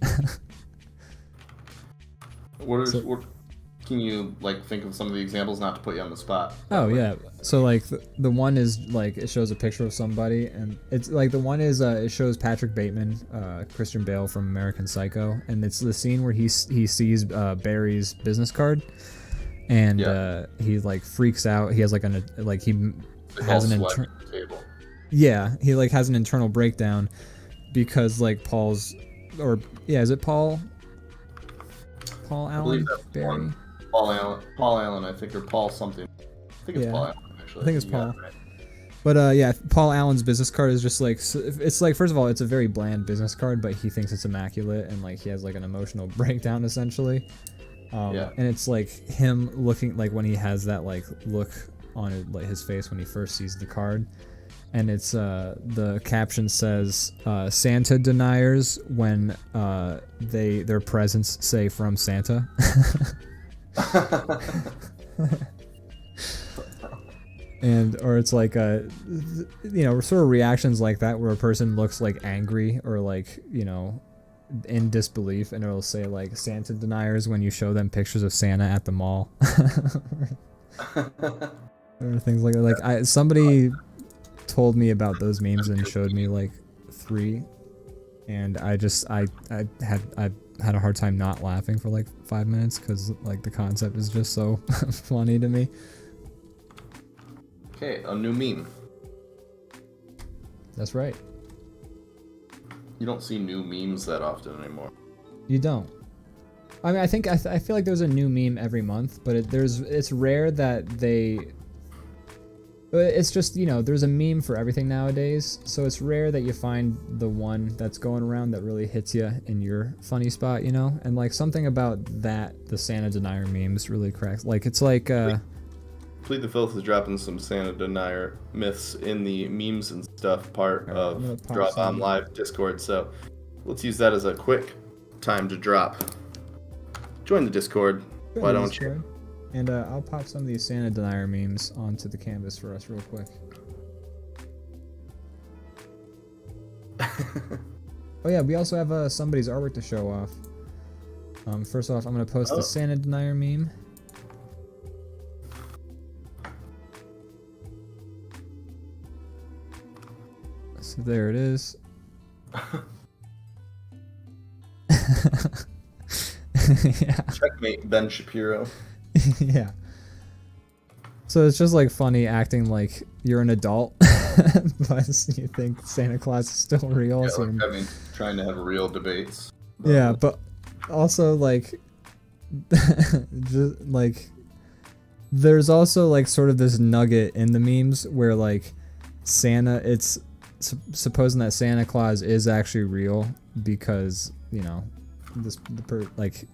What can you, like, think of some of the examples, not to put you on the spot? Oh yeah, so, like, the one is, like, it shows a picture of somebody, and it's like, the one is it shows Patrick Bateman, Christian Bale from American Psycho, and it's the scene where he sees Barry's business card, and he, like, freaks out. He has, like, he has an he, like, has an internal breakdown because, like, is it Paul Allen? Barry? Paul Allen, I think, or Paul something. I think it's Paul Allen, actually. I think it's Paul. Right. But yeah, Paul Allen's business card is just like, it's like, first of all, it's a very bland business card, but he thinks it's immaculate, and, like, he has, like, an emotional breakdown essentially. And it's like him looking, like, when he has that, like, look on it, like, his face when he first sees the card, and it's the caption says Santa deniers when their presents say from Santa. Or it's like you know, sort of reactions like that where a person looks, like, angry or, like, you know, in disbelief, and it'll say, like, Santa deniers when you show them pictures of Santa at the mall. Or things like that. Like, somebody told me about those memes and showed me, like, 3, and I had a hard time not laughing for, like, 5 minutes because, like, the concept is just so funny to me. Okay, a new meme. That's right. You don't see new memes that often anymore. You don't. I mean, I feel like there's a new meme every month, but it's rare that it's just, you know, there's a meme for everything nowadays, so it's rare that you find the one that's going around that really hits you in your funny spot, you know? And, like, something about that, the Santa denier memes really cracks. Like, it's like, Plead the Filth is dropping some Santa denier myths in the memes and stuff part of DrawBomb Live Discord, so let's use that as a quick time to drop. Join the Discord. Why don't you? And I'll pop some of these Santa denier memes onto the canvas for us real quick. Oh yeah, we also have somebody's artwork to show off. First off, I'm going to post the Santa denier meme. So there it is. Yeah. Checkmate, Ben Shapiro. Yeah. So it's just, like, funny acting like you're an adult, but you think Santa Claus is still real. Yeah, so like trying to have real debates. Yeah, but also, like, just, like, there's also, like, sort of this nugget in the memes where, like, Santa, it's supposing that Santa Claus is actually real because, you know, like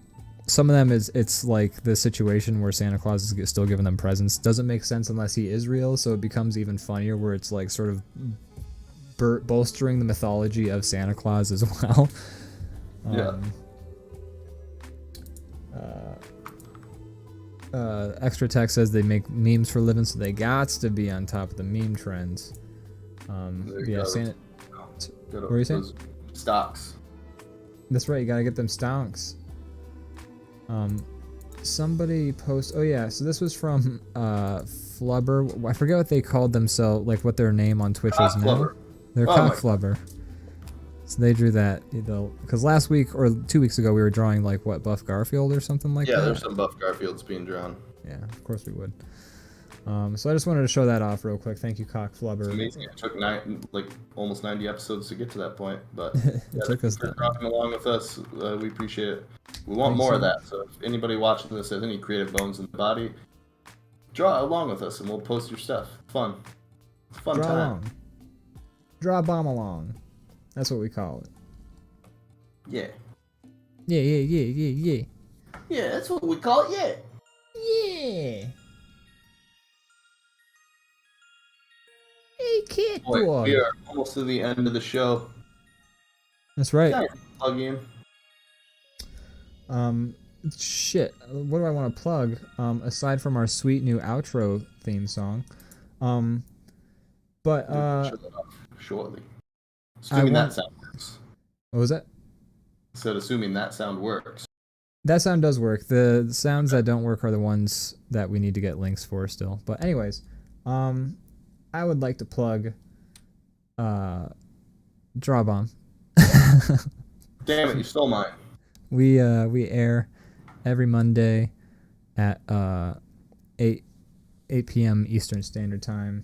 some of them it's like the situation where Santa Claus is still giving them presents doesn't make sense unless he is real, so it becomes even funnier where it's like sort of bolstering the mythology of Santa Claus as well. Extra Tech says they make memes for a living, so they gots to be on top of the meme trends. Yeah, Santa. What are you saying? Stocks. That's right. You gotta get them stonks. Somebody post. Oh yeah. So this was from Flubber. I forget what they called themselves. Like what their name on Twitch is now. They're Cock Flubber. So they drew that, you know, because last week or 2 weeks ago we were drawing like what, Buff Garfield or something like that. Yeah, there's some Buff Garfields being drawn. Yeah, of course we would. So I just wanted to show that off real quick. Thank you, Cock Flubber. It's amazing. It took almost 90 episodes to get to that point, but it took us that. Rocking along with us, we appreciate it. We want more of that. So if anybody watching this has any creative bones in the body, draw along with us, and we'll post your stuff. Fun. It's a fun time. Along. DrawBomb along. That's what we call it. Yeah. Yeah. Yeah, that's what we call it. Yeah. Yeah. Hey, kid boy. We are almost to the end of the show. That's right. Plug in. Shit. What do I want to plug? Aside from our sweet new outro theme song. But shut that off shortly. Assuming that sound works. What was that? I said assuming that sound works. That sound does work. The sounds that don't work are the ones that we need to get links for still. But anyways, I would like to plug DrawBomb. Damn it, you stole mine. We air every Monday at 8 p.m. Eastern Standard Time.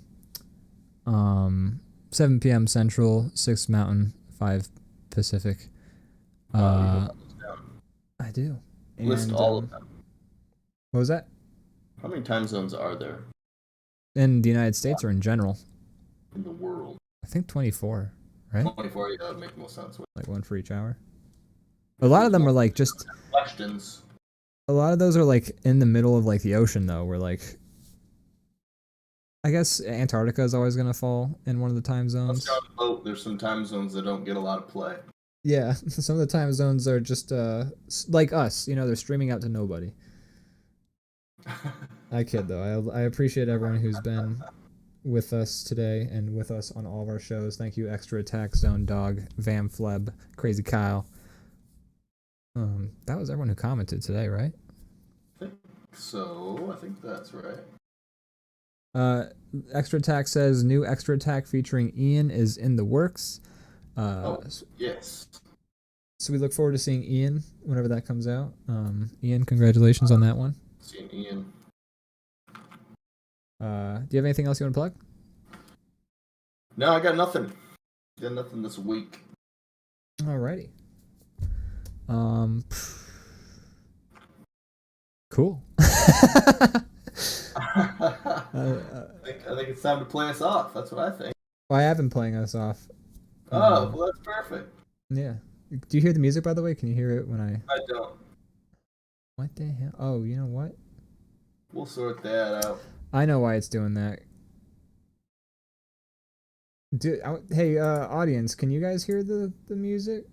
7 p.m. Central, 6 Mountain, 5 Pacific. I do. List all of them. What was that? How many time zones are there? In the United States or in general? In the world. I think 24, right? 24, yeah, that would make the most sense. Like one for each hour. A lot of them are like just... Questions. A lot of those are like in the middle of like the ocean though, where like... I guess Antarctica is always going to fall in one of the time zones. There's some time zones that don't get a lot of play. Yeah, some of the time zones are just like us, you know, they're streaming out to nobody. I kid though. I appreciate everyone who's been with us today and with us on all of our shows. Thank you, Extra Attack, Zone Dog, Vam Fleb, Crazy Kyle. That was everyone who commented today, right? I think so. I think that's right. Extra Attack says new Extra Attack featuring Ian is in the works. Yes. So we look forward to seeing Ian whenever that comes out. Ian, congratulations on that one. Seeing Ian. Do you have anything else you want to plug? No, I got nothing. Got nothing this week. Alrighty. Cool. I think it's time to play us off. That's what I think. Well, I have been playing us off. Well, that's perfect. Yeah. Do you hear the music, by the way? Can you hear it when I don't. What the hell? Oh, you know what? We'll sort that out. I know why it's doing that. Hey, audience, can you guys hear the music?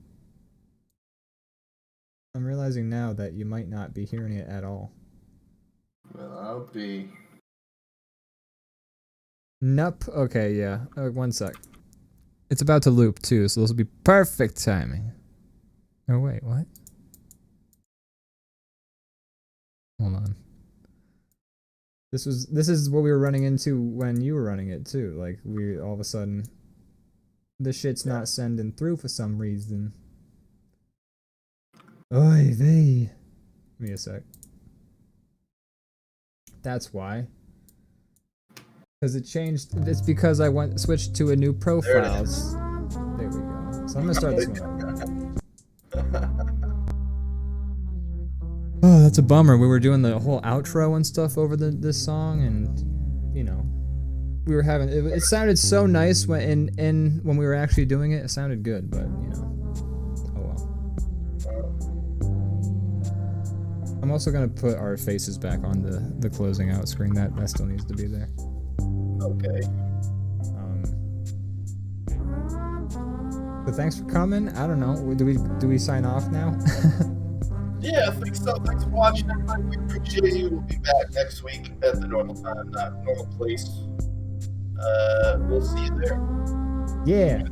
I'm realizing now that you might not be hearing it at all. Well, I'll be... Nope. Okay, yeah. One sec. It's about to loop, too, so this will be perfect timing. Oh, wait, what? Hold on. This is what we were running into when you were running it, too. Like, we all of a sudden... The shit's not sending through for some reason. Oy vey. Give me a sec. That's why. Because it changed. It's because I switched to a new profile. There we go. So I'm gonna start this one. Oh, that's a bummer. We were doing the whole outro and stuff over this song, and you know, we were having. It sounded so nice when when we were actually doing it. It sounded good, but you know, oh well. I'm also gonna put our faces back on the closing out screen. That still needs to be there. Okay. But thanks for coming. I don't know. Do we sign off now? Yeah, I think so. Thanks for watching, everybody. We appreciate you. We'll be back next week at the normal time, not normal place. We'll see you there. Yeah.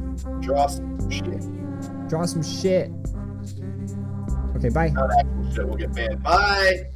Draw some shit. Draw some shit. Okay, bye. Not actual shit. We'll get banned. Bye.